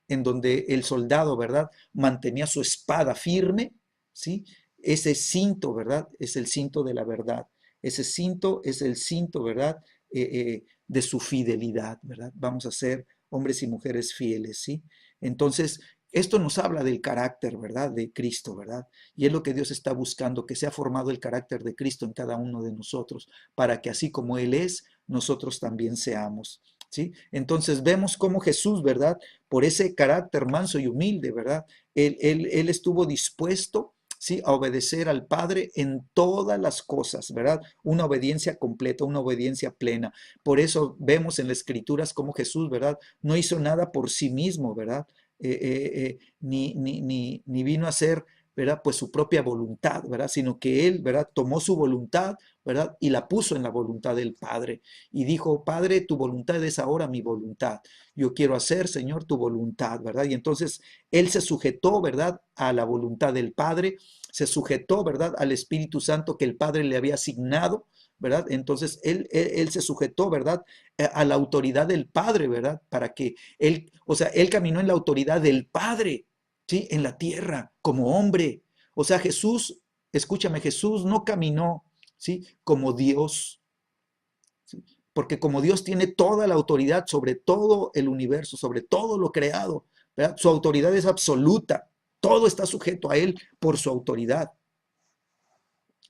en donde el soldado, ¿verdad?, mantenía su espada firme, ¿sí? Ese cinto, ¿verdad?, es el cinto de la verdad. Ese cinto es el cinto, ¿verdad?, de su fidelidad, ¿verdad? Vamos a ser hombres y mujeres fieles, ¿sí? Entonces, Esto nos habla del carácter, ¿verdad? De Cristo, ¿verdad? Y es lo que Dios está buscando, que sea formado el carácter de Cristo en cada uno de nosotros, para que así como Él es, nosotros también seamos. ¿Sí? Entonces vemos cómo Jesús, ¿verdad? Por ese carácter manso y humilde, ¿verdad? Él estuvo dispuesto, ¿sí? A obedecer al Padre en todas las cosas, ¿verdad? Una obediencia completa, una obediencia plena. Por eso vemos en las Escrituras cómo Jesús, ¿verdad? No hizo nada por sí mismo, ¿verdad? Ni vino a hacer, ¿verdad? Pues su propia voluntad, ¿verdad? Sino que él, ¿verdad? Tomó su voluntad, ¿verdad? Y la puso en la voluntad del Padre. Y dijo, Padre, tu voluntad es ahora mi voluntad. Yo quiero hacer, Señor, tu voluntad, ¿verdad? Y entonces él se sujetó, ¿verdad? A la voluntad del Padre, se sujetó, ¿verdad? Al Espíritu Santo que el Padre le había asignado, ¿verdad? Entonces él se sujetó, ¿verdad? A la autoridad del Padre, ¿verdad? Para que él, o sea, él caminó en la autoridad del Padre, ¿sí? En la tierra, como hombre. O sea, Jesús, escúchame, Jesús no caminó, ¿sí? Como Dios, ¿sí? Porque como Dios tiene toda la autoridad sobre todo el universo, sobre todo lo creado, ¿verdad? Su autoridad es absoluta. Todo está sujeto a él por su autoridad.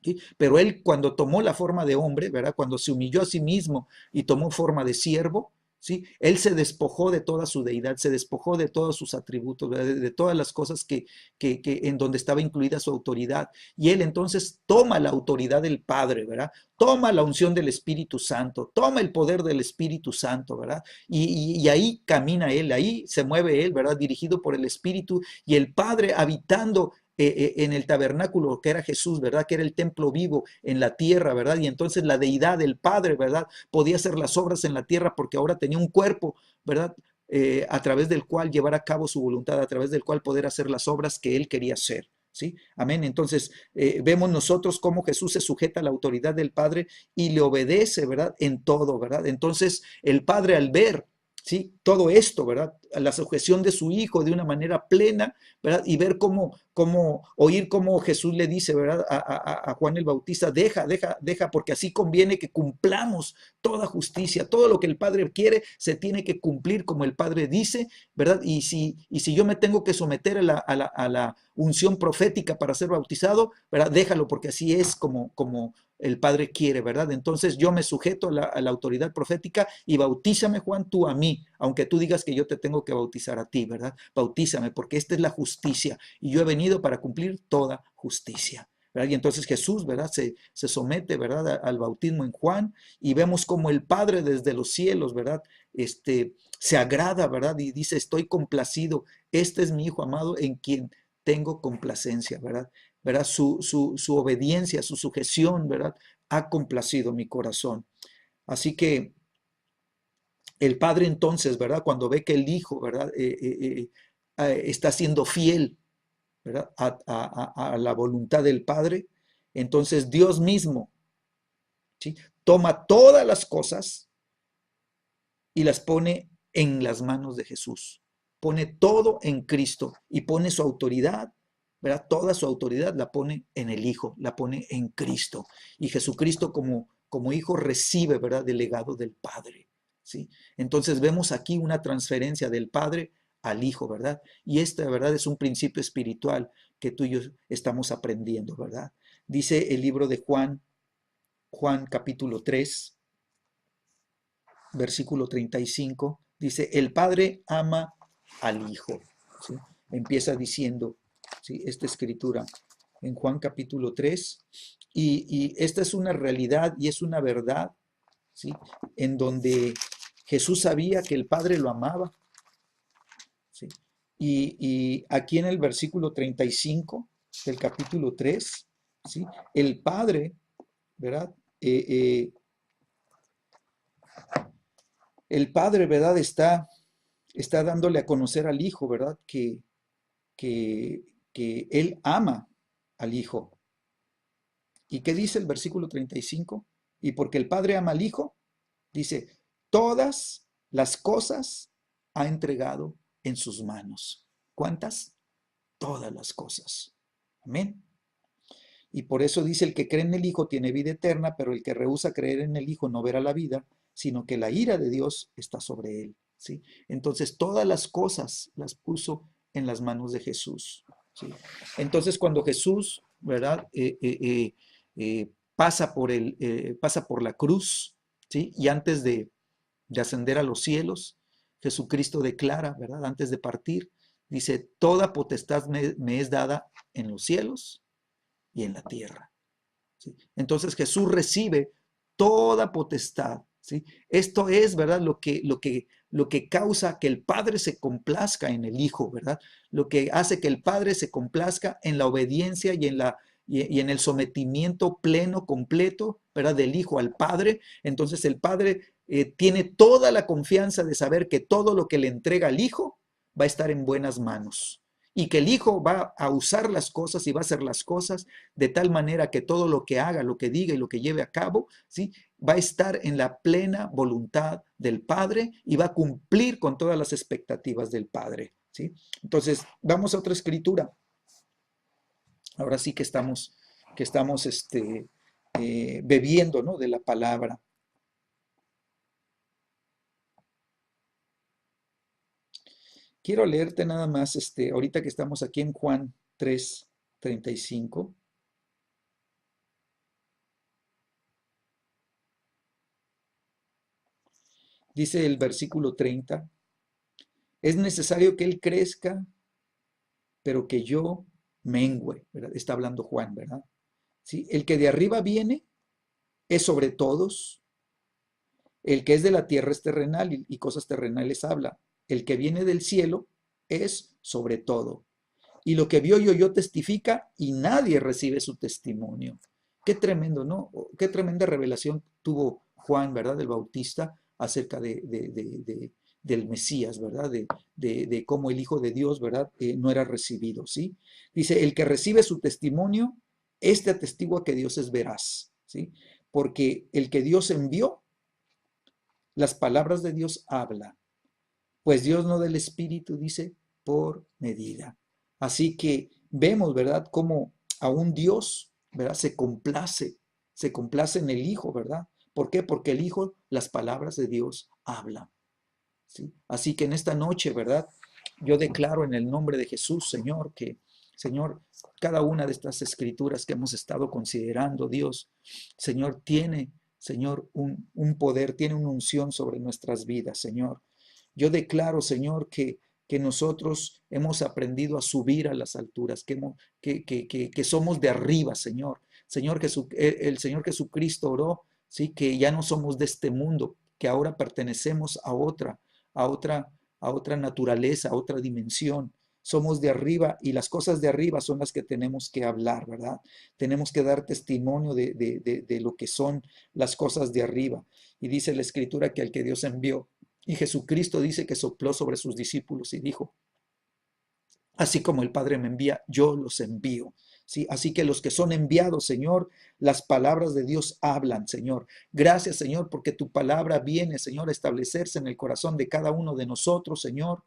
¿Sí? Pero él cuando tomó la forma de hombre, ¿verdad? Cuando se humilló a sí mismo y tomó forma de siervo, ¿sí? Él se despojó de toda su deidad, se despojó de todos sus atributos, de todas las cosas que en donde estaba incluida su autoridad. Y él entonces toma la autoridad del Padre, ¿verdad? Toma la unción del Espíritu Santo, toma el poder del Espíritu Santo, ¿verdad? Y ahí camina él, ahí se mueve él, ¿verdad? Dirigido por el Espíritu y el Padre habitando en el tabernáculo que era Jesús, ¿verdad? Que era el templo vivo en la tierra, ¿verdad? Y entonces la deidad del Padre, ¿verdad? Podía hacer las obras en la tierra porque ahora tenía un cuerpo, ¿verdad? A través del cual llevar a cabo su voluntad, a través del cual poder hacer las obras que él quería hacer. ¿Sí? Amén. Entonces, vemos nosotros cómo Jesús se sujeta a la autoridad del Padre y le obedece, ¿verdad? En todo, ¿verdad? Entonces, el Padre al ver, ¿sí? Todo esto, ¿verdad? La sujeción de su Hijo de una manera plena, ¿verdad? Y ver oír cómo Jesús le dice, ¿verdad? A Juan el Bautista, deja, porque así conviene que cumplamos toda justicia, todo lo que el Padre quiere se tiene que cumplir como el Padre dice, ¿verdad? Y si yo me tengo que someter a la unción profética para ser bautizado, ¿verdad? Déjalo, porque así es como el Padre quiere, ¿verdad? Entonces yo me sujeto a la autoridad profética y bautízame, Juan, tú a mí, aunque tú digas que yo te tengo que bautizar a ti, ¿verdad? Bautízame, porque esta es la justicia y yo he venido para cumplir toda justicia. ¿Verdad? Y entonces Jesús, ¿verdad? Se somete, ¿verdad? Al bautismo en Juan y vemos como el Padre desde los cielos, ¿verdad? Se agrada, ¿verdad? Y dice, estoy complacido, este es mi Hijo amado en quien tengo complacencia, ¿verdad? ¿Verdad? Su obediencia, su sujeción, ¿verdad? Ha complacido mi corazón. Así que el Padre entonces, ¿verdad? Cuando ve que el Hijo, ¿verdad? Está siendo fiel, ¿verdad? A la voluntad del Padre, entonces Dios mismo, ¿sí? Toma todas las cosas y las pone en las manos de Jesús. Pone todo en Cristo y pone su autoridad, ¿verdad? Toda su autoridad la pone en el Hijo, la pone en Cristo. Y Jesucristo como Hijo recibe, ¿verdad? Del legado del Padre, ¿sí? Entonces vemos aquí una transferencia del Padre al Hijo, ¿verdad? Y esta, ¿verdad? Es un principio espiritual que tú y yo estamos aprendiendo, ¿verdad? Dice el libro de Juan, Juan capítulo 3 versículo 35, dice, el Padre ama al Hijo. ¿Sí? Empieza diciendo, ¿sí? Esta escritura en Juan capítulo 3, y esta es una realidad y es una verdad, ¿sí? En donde Jesús sabía que el Padre lo amaba. ¿Sí? Y aquí en el versículo 35 del capítulo 3, ¿sí? El Padre, ¿verdad? El Padre, ¿verdad? Está dándole a conocer al Hijo, ¿verdad? Que, que Él ama al Hijo. ¿Y qué dice el versículo 35? Y porque el Padre ama al Hijo, dice, todas las cosas ha entregado en sus manos. ¿Cuántas? Todas las cosas. Amén. Y por eso dice, el que cree en el Hijo tiene vida eterna, pero el que rehúsa creer en el Hijo no verá la vida, sino que la ira de Dios está sobre él. ¿Sí? Entonces todas las cosas las puso en las manos de Jesús. ¿Sí? Entonces, cuando Jesús, ¿verdad? Pasa por la cruz, ¿sí? Y antes de ascender a los cielos, Jesucristo declara, ¿verdad? Antes de partir, dice, toda potestad me es dada en los cielos y en la tierra. ¿Sí? Entonces Jesús recibe toda potestad. ¿Sí? Esto es, ¿verdad? Lo que causa que el Padre se complazca en el Hijo, ¿verdad? Lo que hace que el Padre se complazca en la obediencia y en el sometimiento pleno, completo, ¿verdad? Del Hijo al Padre. Entonces el Padre tiene toda la confianza de saber que todo lo que le entrega al Hijo va a estar en buenas manos y que el Hijo va a usar las cosas y va a hacer las cosas de tal manera que todo lo que haga, lo que diga y lo que lleve a cabo, ¿sí? Va a estar en la plena voluntad del Padre y va a cumplir con todas las expectativas del Padre, ¿sí? Entonces, vamos a otra escritura. Ahora sí que estamos bebiendo, ¿no? De la palabra. Quiero leerte nada más, ahorita que estamos aquí en Juan 3:35. Dice el versículo 30, es necesario que Él crezca, pero que yo mengüe, ¿verdad? Está hablando Juan, ¿verdad? ¿Sí? El que de arriba viene es sobre todos, el que es de la tierra es terrenal y cosas terrenales habla. El que viene del cielo es sobre todo. Y lo que vio y oyó testifica y nadie recibe su testimonio. Qué tremendo, ¿no? Qué tremenda revelación tuvo Juan, ¿verdad? Del Bautista acerca del Mesías, ¿verdad? De cómo el Hijo de Dios, ¿verdad? No era recibido, ¿sí? Dice, el que recibe su testimonio, este atestigua que Dios es veraz, ¿sí? Porque el que Dios envió, las palabras de Dios habla, pues Dios no da el Espíritu, dice, por medida. Así que vemos, ¿verdad?, cómo aún Dios, ¿verdad?, se complace en el Hijo, ¿verdad? ¿Por qué? Porque el Hijo, las palabras de Dios habla. ¿Sí? Así que en esta noche, ¿verdad? Yo declaro en el nombre de Jesús, Señor, que, Señor, cada una de estas escrituras que hemos estado considerando, Dios, Señor, tiene, Señor, un poder, tiene una unción sobre nuestras vidas, Señor. Yo declaro, Señor, que nosotros hemos aprendido a subir a las alturas, que somos de arriba, Señor. Señor el Señor Jesucristo oró, ¿sí? Que ya no somos de este mundo, que ahora pertenecemos a otra, a otra naturaleza, a otra dimensión. Somos de arriba y las cosas de arriba son las que tenemos que hablar, ¿verdad? Tenemos que dar testimonio de lo que son las cosas de arriba. Y dice la Escritura que al que Dios envió, y Jesucristo dice que sopló sobre sus discípulos y dijo, así como el Padre me envía, yo los envío. ¿Sí? Así que los que son enviados, Señor, las palabras de Dios hablan, Señor. Gracias, Señor, porque tu palabra viene, Señor, a establecerse en el corazón de cada uno de nosotros, Señor.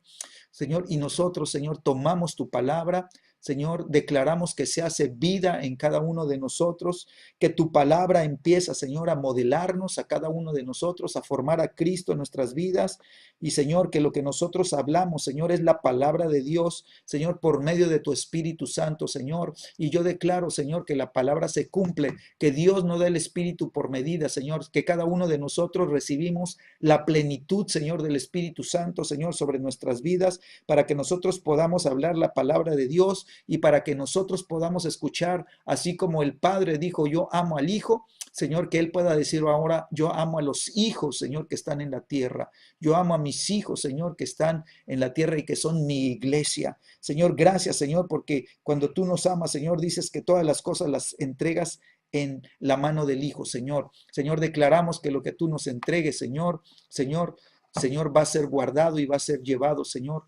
Señor, y nosotros, Señor, tomamos tu palabra, Señor, declaramos que se hace vida en cada uno de nosotros, que tu palabra empieza, Señor, a modelarnos a cada uno de nosotros, a formar a Cristo en nuestras vidas. Y, Señor, que lo que nosotros hablamos, Señor, es la palabra de Dios, Señor, por medio de tu Espíritu Santo, Señor. Y yo declaro, Señor, que la palabra se cumple, que Dios no da el Espíritu por medida, Señor, que cada uno de nosotros recibimos la plenitud, Señor, del Espíritu Santo, Señor, sobre nuestras vidas, para que nosotros podamos hablar la palabra de Dios y para que nosotros podamos escuchar, así como el Padre dijo, yo amo al Hijo, Señor, que Él pueda decir ahora, yo amo a los hijos, Señor, que están en la tierra. Yo amo a mis hijos, Señor, que están en la tierra y que son mi iglesia. Señor, gracias, Señor, porque cuando tú nos amas, Señor, dices que todas las cosas las entregas en la mano del Hijo, Señor. Señor, declaramos que lo que tú nos entregues, Señor, va a ser guardado y va a ser llevado, Señor,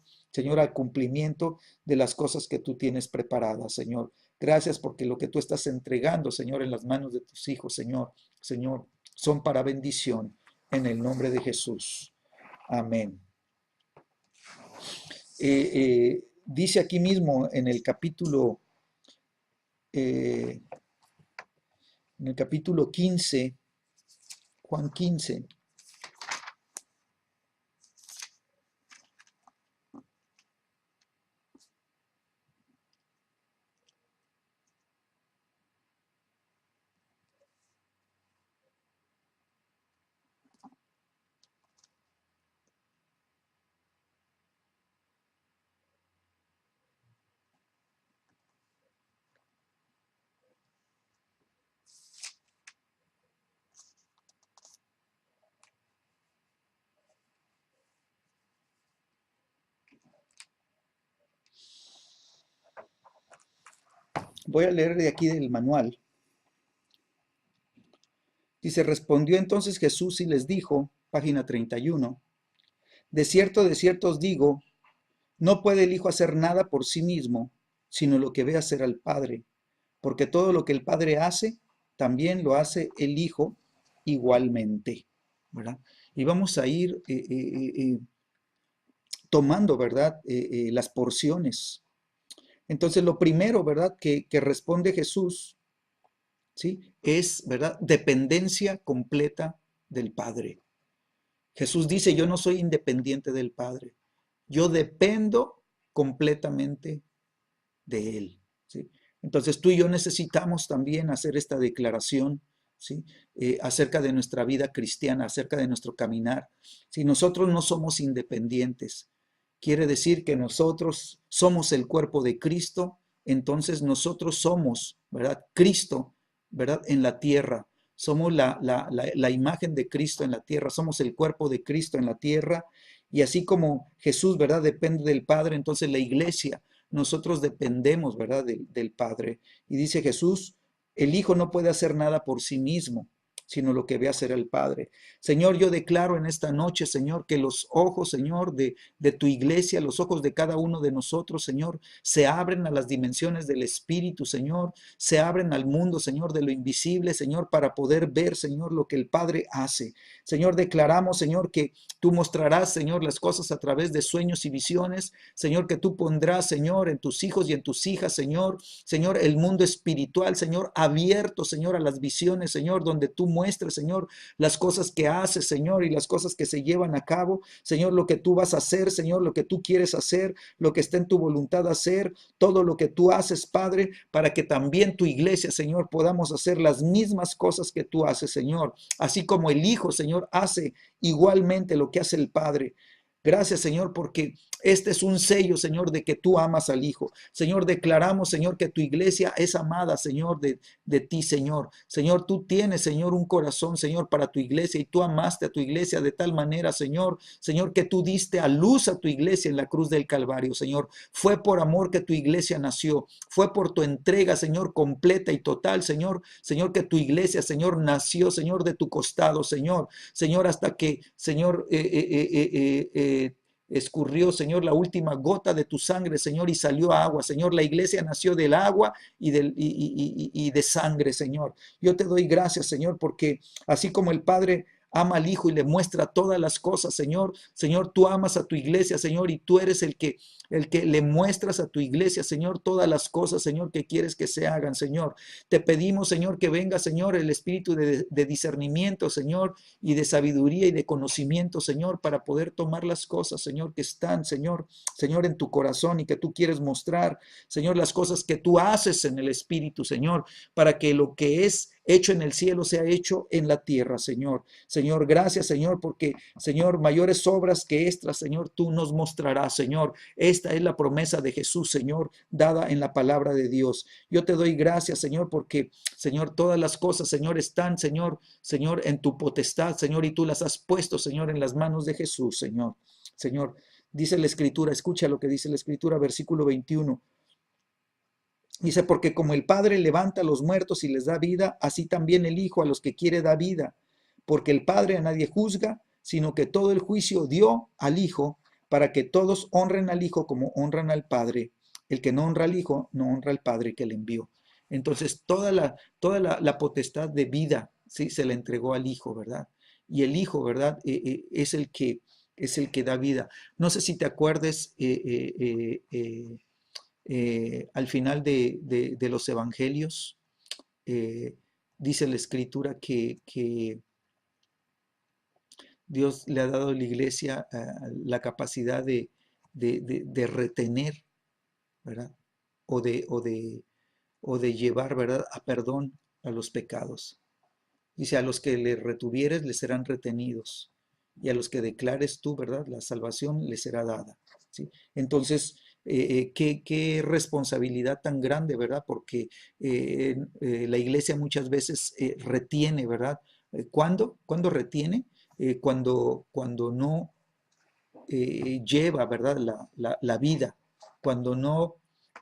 al cumplimiento de las cosas que tú tienes preparadas, Señor. Gracias porque lo que tú estás entregando, Señor, en las manos de tus hijos, Señor, son para bendición en el nombre de Jesús. Amén. Dice aquí mismo en el capítulo 15, Juan 15, Voy a leer de aquí del manual. Dice, respondió entonces Jesús y les dijo, página 31, de cierto os digo, no puede el Hijo hacer nada por sí mismo, sino lo que ve hacer al Padre, porque todo lo que el Padre hace, también lo hace el Hijo igualmente, ¿verdad? Y vamos a ir tomando, ¿verdad? Las porciones. Entonces, lo primero, ¿verdad? Que responde Jesús, ¿sí? Es, ¿verdad? Dependencia completa del Padre. Jesús dice, yo no soy independiente del Padre, yo dependo completamente de Él, ¿sí? Entonces tú y yo necesitamos también hacer esta declaración, ¿sí? Acerca de nuestra vida cristiana, acerca de nuestro caminar. Si nosotros no somos independientes, quiere decir que nosotros somos el cuerpo de Cristo, entonces nosotros somos, ¿verdad? Cristo, ¿verdad? En la tierra. Somos la imagen de Cristo en la tierra, somos el cuerpo de Cristo en la tierra, y así como Jesús, ¿verdad? Depende del Padre, entonces la iglesia, nosotros dependemos, ¿verdad? Del Padre. Y dice Jesús, el Hijo no puede hacer nada por sí mismo, sino lo que ve hacer el Padre. Señor, yo declaro en esta noche, Señor, que los ojos, Señor, de tu iglesia, los ojos de cada uno de nosotros, Señor, se abren a las dimensiones del Espíritu, Señor, se abren al mundo, Señor, de lo invisible, Señor, para poder ver, Señor, lo que el Padre hace. Señor, declaramos, Señor, que tú mostrarás, Señor, las cosas a través de sueños y visiones, Señor, que tú pondrás, Señor, en tus hijos y en tus hijas, Señor, Señor, el mundo espiritual, Señor, abierto, Señor, a las visiones, Señor, donde tú muestres, Señor, las cosas que haces, Señor, y las cosas que se llevan a cabo, Señor, lo que tú vas a hacer, Señor, lo que tú quieres hacer, lo que está en tu voluntad hacer, todo lo que tú haces, Padre, para que también tu iglesia, Señor, podamos hacer las mismas cosas que tú haces, Señor, así como el Hijo, Señor, hace igualmente lo que hace el Padre. Gracias, Señor, porque este es un sello, Señor, de que tú amas al Hijo. Señor, declaramos, Señor, que tu iglesia es amada, Señor, de ti, Señor. Señor, tú tienes, Señor, un corazón, Señor, para tu iglesia y tú amaste a tu iglesia de tal manera, Señor, Señor, que tú diste a luz a tu iglesia en la cruz del Calvario, Señor. Fue por amor que tu iglesia nació. Fue por tu entrega, Señor, completa y total, Señor. Señor, que tu iglesia, Señor, nació, Señor, de tu costado, Señor. Señor, hasta que, Señor, escurrió, Señor, la última gota de tu sangre, Señor, y salió agua. Señor, la iglesia nació del agua y de sangre, Señor. Yo te doy gracias, Señor, porque así como el Padre ama al Hijo y le muestra todas las cosas, Señor. Señor, tú amas a tu iglesia, Señor, y tú eres el que le muestras a tu iglesia, Señor, todas las cosas, Señor, que quieres que se hagan, Señor. Te pedimos, Señor, que venga, Señor, el espíritu de discernimiento, Señor, y de sabiduría y de conocimiento, Señor, para poder tomar las cosas, Señor, que están, Señor, Señor, en tu corazón y que tú quieres mostrar, Señor, las cosas que tú haces en el espíritu, Señor, para que lo que es hecho en el cielo sea hecho en la tierra, Señor. Señor, gracias, Señor, porque, Señor, mayores obras que estas, Señor, tú nos mostrarás, Señor. Esta es la promesa de Jesús, Señor, dada en la palabra de Dios. Yo te doy gracias, Señor, porque, Señor, todas las cosas, Señor, están, Señor, Señor, en tu potestad, Señor, y tú las has puesto, Señor, en las manos de Jesús, Señor. Señor, dice la Escritura, escucha lo que dice la Escritura, versículo 21. Dice, porque como el Padre levanta a los muertos y les da vida, así también el Hijo a los que quiere da vida. Porque el Padre a nadie juzga, sino que todo el juicio dio al Hijo, para que todos honren al Hijo como honran al Padre. El que no honra al Hijo, no honra al Padre que le envió. Entonces, toda la potestad de vida, ¿sí? Se le entregó al Hijo, ¿verdad? Y el Hijo, ¿verdad? Es el que da vida. No sé si te acuerdes, al final de los evangelios, eh, dice la escritura que Dios le ha dado a la iglesia la capacidad de retener, ¿verdad? O de llevar, ¿verdad?, a perdón a los pecados. Dice, a los que le retuvieres les serán retenidos, y a los que declares tú, ¿verdad?, la salvación les será dada, ¿sí? Entonces, qué responsabilidad tan grande, ¿verdad? Porque la iglesia muchas veces retiene, ¿verdad? ¿Cuándo retiene? Cuando no lleva, ¿verdad?, la vida, cuando no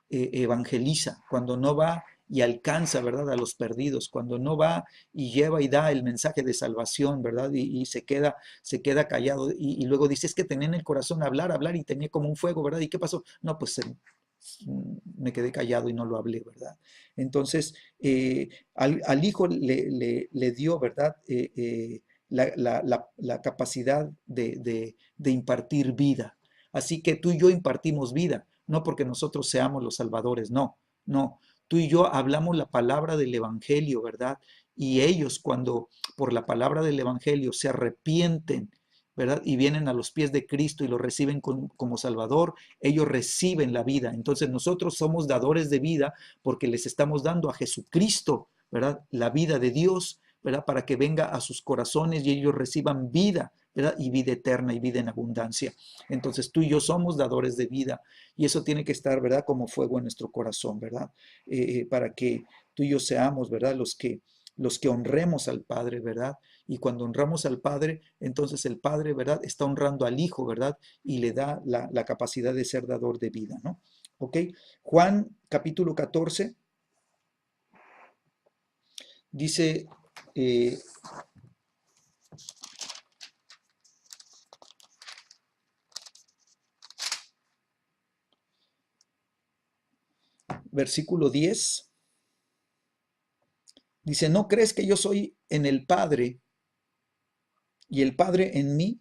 evangeliza, cuando no va y alcanza, ¿verdad?, a los perdidos, cuando no va y lleva y da el mensaje de salvación, ¿verdad? Y se queda callado y luego dice, es que tenía en el corazón hablar y tenía como un fuego, ¿verdad? ¿Y qué pasó? No, pues me quedé callado y no lo hablé, ¿verdad? Entonces, al Hijo le dio, ¿verdad? La capacidad de impartir vida. Así que tú y yo impartimos vida, no porque nosotros seamos los salvadores, no, no. Tú y yo hablamos la palabra del Evangelio, ¿verdad? Y ellos cuando por la palabra del Evangelio se arrepienten, ¿verdad? Y vienen a los pies de Cristo y lo reciben como Salvador, ellos reciben la vida. Entonces nosotros somos dadores de vida porque les estamos dando a Jesucristo, ¿verdad? La vida de Dios, ¿verdad? Para que venga a sus corazones y ellos reciban vida, ¿verdad? Y vida eterna y vida en abundancia. Entonces tú y yo somos dadores de vida y eso tiene que estar, ¿verdad? Como fuego en nuestro corazón, ¿verdad? Para que tú y yo seamos, ¿verdad? Los que honremos al Padre, ¿verdad? Y cuando honramos al Padre, entonces el Padre, ¿verdad? Está honrando al Hijo, ¿verdad? Y le da la capacidad de ser dador de vida, ¿no? ¿Ok? Juan capítulo 14 dice, versículo 10, dice, ¿no crees que yo soy en el Padre y el Padre en mí?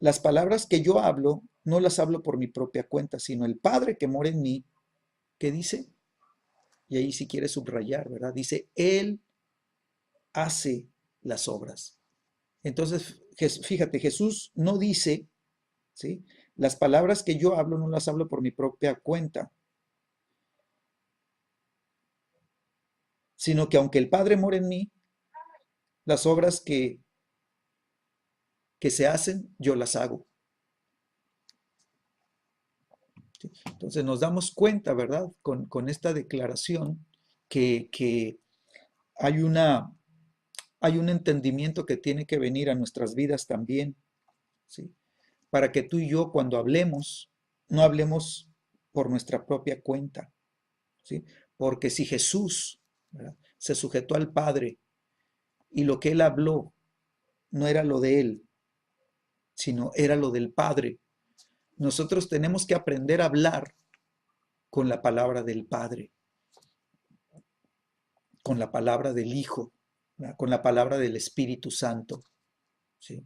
Las palabras que yo hablo, no las hablo por mi propia cuenta, sino el Padre que mora en mí, ¿qué dice? Y ahí si quiere subrayar, ¿verdad? Dice, Él hace las obras. Entonces, fíjate, Jesús no dice, ¿sí? Las palabras que yo hablo no las hablo por mi propia cuenta, sino que aunque el Padre mora en mí, las obras que se hacen, yo las hago. ¿Sí? Entonces nos damos cuenta, ¿verdad? Con esta declaración que hay un entendimiento que tiene que venir a nuestras vidas también, ¿sí? Para que tú y yo cuando hablemos, no hablemos por nuestra propia cuenta, ¿sí? Porque si Jesús, ¿verdad?, se sujetó al Padre y lo que Él habló no era lo de Él, sino era lo del Padre, nosotros tenemos que aprender a hablar con la palabra del Padre, con la palabra del Hijo, ¿verdad?, con la palabra del Espíritu Santo, ¿sí?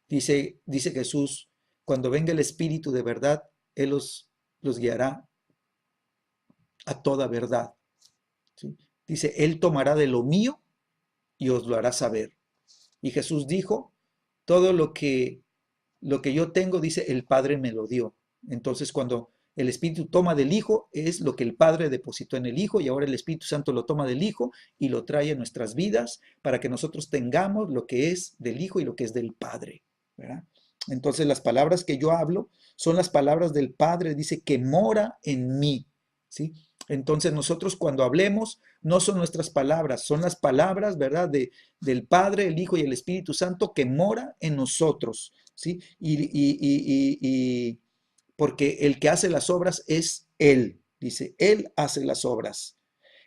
Dice Jesús, cuando venga el Espíritu de verdad, Él los guiará a toda verdad, ¿sí? Dice, Él tomará de lo mío y os lo hará saber. Y Jesús dijo, todo lo que yo tengo, dice, el Padre me lo dio. Entonces, cuando el Espíritu toma del Hijo, es lo que el Padre depositó en el Hijo y ahora el Espíritu Santo lo toma del Hijo y lo trae a nuestras vidas para que nosotros tengamos lo que es del Hijo y lo que es del Padre, ¿verdad? Entonces, las palabras que yo hablo son las palabras del Padre, dice, que mora en mí, ¿sí? Entonces, nosotros cuando hablemos, no son nuestras palabras, son las palabras, ¿verdad?, del Padre, el Hijo y el Espíritu Santo que mora en nosotros, ¿sí? Y porque el que hace las obras es Él, dice, Él hace las obras.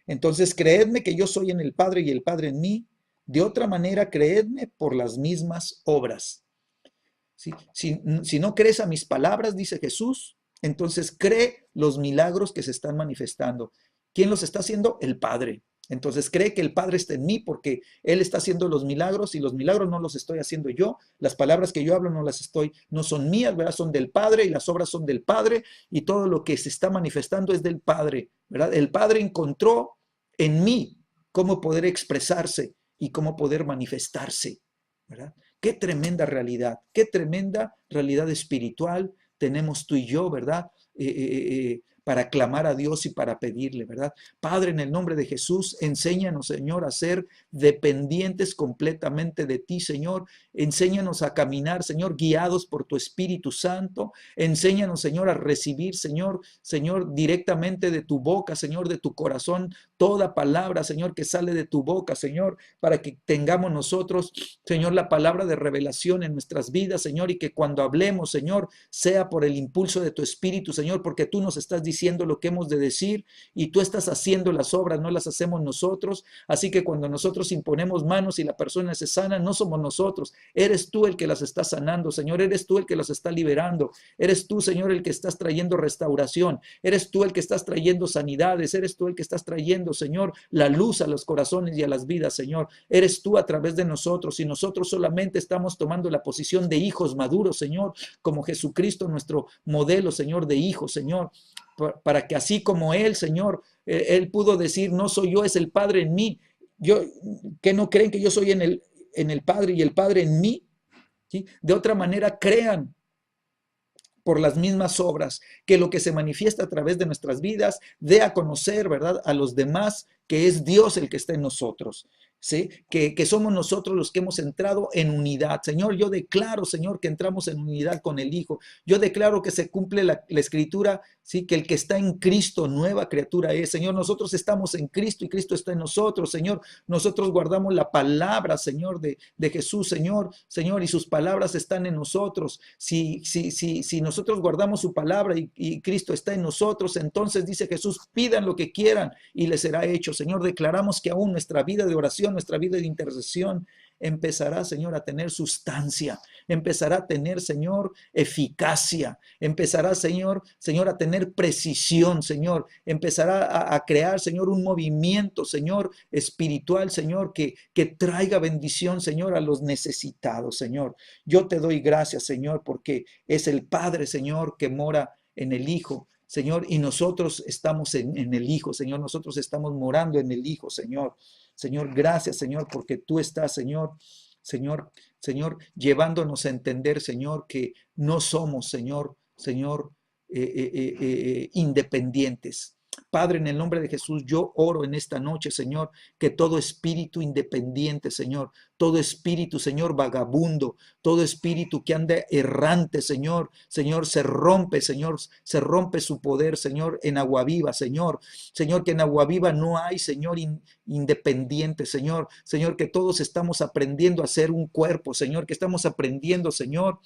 Entonces, creedme que yo soy en el Padre y el Padre en mí. De otra manera, creedme por las mismas obras. ¿Sí? Si no crees a mis palabras, dice Jesús, entonces cree los milagros que se están manifestando. ¿Quién los está haciendo? El Padre. Entonces cree que el Padre está en mí porque Él está haciendo los milagros y los milagros no los estoy haciendo yo. Las palabras que yo hablo no son mías, ¿verdad? Son del Padre y las obras son del Padre y todo lo que se está manifestando es del Padre, ¿verdad? El Padre encontró en mí cómo poder expresarse y cómo poder manifestarse, ¿verdad? Qué tremenda realidad espiritual tenemos tú y yo, ¿verdad? Para clamar a Dios y para pedirle, ¿verdad? Padre, en el nombre de Jesús, enséñanos, Señor, a ser dependientes completamente de ti, Señor. Enséñanos a caminar, Señor, guiados por tu Espíritu Santo. Enséñanos, Señor, a recibir, Señor, directamente de tu boca, Señor, de tu corazón, toda palabra, Señor, que sale de tu boca, Señor, para que tengamos nosotros, Señor, la palabra de revelación en nuestras vidas, Señor, y que cuando hablemos, Señor, sea por el impulso de tu Espíritu, Señor, porque tú nos estás diciendo diciendo lo que hemos de decir y tú estás haciendo las obras, no las hacemos nosotros. Así que cuando nosotros imponemos manos y la persona se sana, no somos nosotros, eres tú el que las está sanando, Señor, eres tú el que las está liberando, eres tú, Señor, el que estás trayendo restauración, eres tú el que estás trayendo sanidades, eres tú el que estás trayendo, Señor, la luz a los corazones y a las vidas, Señor, eres tú a través de nosotros y nosotros solamente estamos tomando la posición de hijos maduros, Señor, como Jesucristo, nuestro modelo, Señor, de hijo, Señor, para que así como Él, Señor, Él pudo decir, no soy yo, es el Padre en mí. Yo, que no creen que yo soy en el Padre y el Padre en mí, ¿sí? De otra manera, crean por las mismas obras, que lo que se manifiesta a través de nuestras vidas dé a conocer, ¿verdad?, a los demás que es Dios el que está en nosotros. ¿Sí? Que somos nosotros los que hemos entrado en unidad. Señor, yo declaro, Señor, que entramos en unidad con el Hijo. Yo declaro que se cumple la Escritura, ¿sí? Que el que está en Cristo, nueva criatura es. Señor, nosotros estamos en Cristo y Cristo está en nosotros. Señor, nosotros guardamos la palabra, Señor, de Jesús, Señor, y sus palabras están en nosotros. Si nosotros guardamos su palabra y Cristo está en nosotros, entonces dice Jesús, pidan lo que quieran y les será hecho. Señor, declaramos que aún nuestra vida de oración, nuestra vida de intercesión empezará, Señor, a tener sustancia, empezará a tener, Señor, eficacia, empezará, Señor, a tener precisión, Señor, empezará a crear, Señor, un movimiento, Señor, espiritual, Señor, que traiga bendición, Señor, a los necesitados, Señor. Yo te doy gracias, Señor, porque es el Padre, Señor, que mora en el Hijo, Señor, y nosotros estamos en el Hijo, Señor, nosotros estamos morando en el Hijo, Señor. Señor, gracias, Señor, porque tú estás, Señor, llevándonos a entender, Señor, que no somos, Señor, independientes. Padre, en el nombre de Jesús, yo oro en esta noche, Señor, que todo espíritu independiente, Señor, todo espíritu, Señor, vagabundo, todo espíritu que anda errante, Señor, se rompe, Señor, se rompe su poder, Señor, en Agua Viva, Señor, que en Agua Viva no hay, Señor, independiente, Señor, que todos estamos aprendiendo a ser un cuerpo, Señor, que estamos aprendiendo, Señor,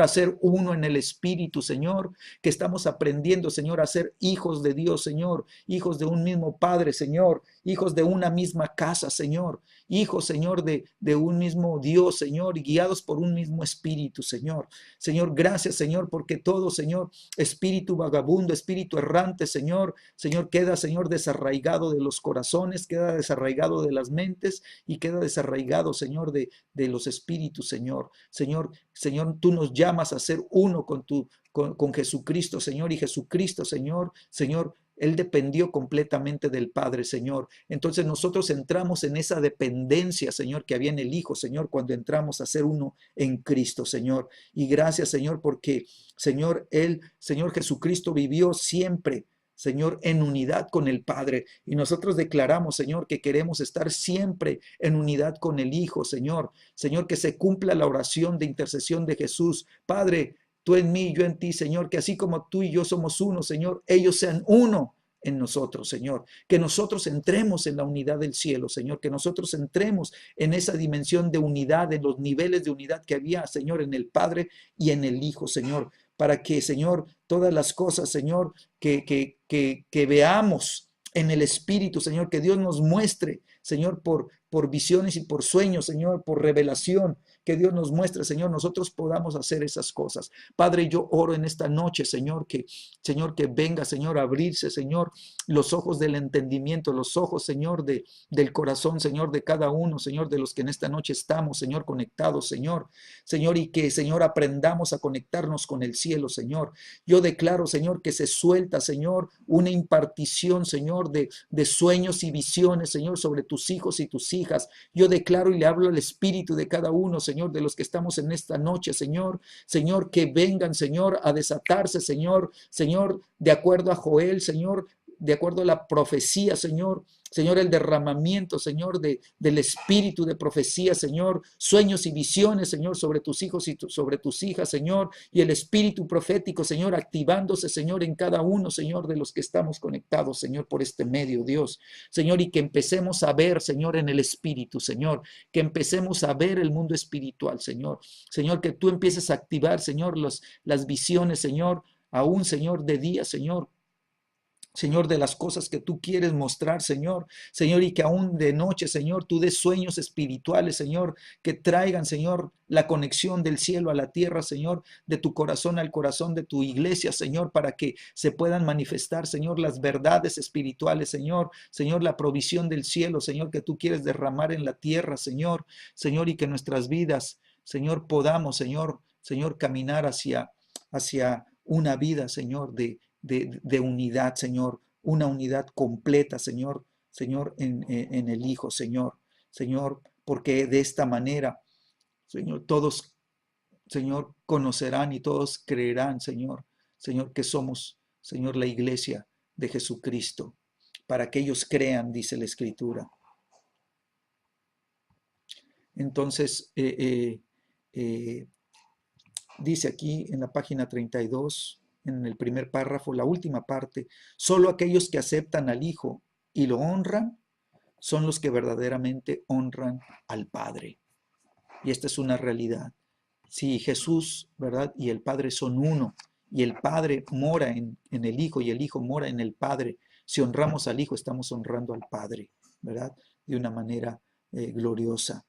a ser uno en el espíritu, Señor, que estamos aprendiendo, Señor, a ser hijos de Dios, Señor, hijos de un mismo Padre, Señor, hijos de una misma casa, Señor, hijos, Señor, de un mismo Dios, Señor, y guiados por un mismo espíritu, Señor. Señor, gracias, Señor, porque todo, Señor, espíritu vagabundo, espíritu errante, Señor, queda, Señor, desarraigado de los corazones, queda desarraigado de las mentes y queda desarraigado, Señor, de los espíritus, Señor. Señor, tú nos llamas a ser uno con Jesucristo, Señor, y Jesucristo, Señor, Él dependió completamente del Padre, Señor. Entonces nosotros entramos en esa dependencia, Señor, que había en el Hijo, Señor, cuando entramos a ser uno en Cristo, Señor. Y gracias, Señor, porque, Señor, Señor Jesucristo vivió siempre, Señor, en unidad con el Padre. Y nosotros declaramos, Señor, que queremos estar siempre en unidad con el Hijo, Señor. Señor, que se cumpla la oración de intercesión de Jesús. Padre, tú en mí, yo en ti, Señor, que así como tú y yo somos uno, Señor, ellos sean uno en nosotros, Señor. Que nosotros entremos en la unidad del cielo, Señor. Que nosotros entremos en esa dimensión de unidad, en los niveles de unidad que había, Señor, en el Padre y en el Hijo, Señor. Para que, Señor, todas las cosas, Señor, que veamos en el Espíritu, Señor, que Dios nos muestre, Señor, por visiones y por sueños, Señor, por revelación, que Dios nos muestre, Señor, nosotros podamos hacer esas cosas. Padre, yo oro en esta noche, Señor, que venga, Señor, a abrirse, Señor, los ojos del entendimiento, los ojos, Señor, del corazón, Señor, de cada uno, Señor, de los que en esta noche estamos, Señor, conectados, Señor, y que, Señor, aprendamos a conectarnos con el cielo, Señor. Yo declaro, Señor, que se suelta, Señor, una impartición, Señor, de sueños y visiones, Señor, sobre tus hijos y tus hijas. Yo declaro y le hablo al espíritu de cada uno, Señor, de los que estamos en esta noche, Señor, que vengan, Señor, a desatarse, Señor, de acuerdo a Joel, Señor, de acuerdo a la profecía, Señor, el derramamiento, Señor, del espíritu de profecía, Señor, sueños y visiones, Señor, sobre tus hijos y sobre tus hijas, Señor, y el espíritu profético, Señor, activándose, Señor, en cada uno, Señor, de los que estamos conectados, Señor, por este medio, Dios, Señor, y que empecemos a ver, Señor, en el espíritu, Señor, que empecemos a ver el mundo espiritual, Señor, que tú empieces a activar, Señor, las visiones, Señor, aún, Señor, de día, Señor, Señor, de las cosas que tú quieres mostrar, Señor. Señor, y que aún de noche, Señor, tú des sueños espirituales, Señor, que traigan, Señor, la conexión del cielo a la tierra, Señor, de tu corazón al corazón de tu iglesia, Señor, para que se puedan manifestar, Señor, las verdades espirituales, Señor. Señor, la provisión del cielo, Señor, que tú quieres derramar en la tierra, Señor. Señor, y que nuestras vidas, Señor, podamos, Señor, caminar hacia una vida, Señor, de unidad, Señor, una unidad completa, Señor, en el Hijo, Señor, porque de esta manera, Señor, todos, Señor, conocerán y todos creerán, Señor, que somos, Señor, la iglesia de Jesucristo, para que ellos crean, dice la Escritura. Entonces, dice aquí en la página 32, en el primer párrafo, la última parte, solo aquellos que aceptan al Hijo y lo honran son los que verdaderamente honran al Padre. Y esta es una realidad. Si Jesús, ¿verdad? Y el Padre son uno, y el Padre mora en el Hijo y el Hijo mora en el Padre, si honramos al Hijo estamos honrando al Padre, ¿verdad? De una manera gloriosa.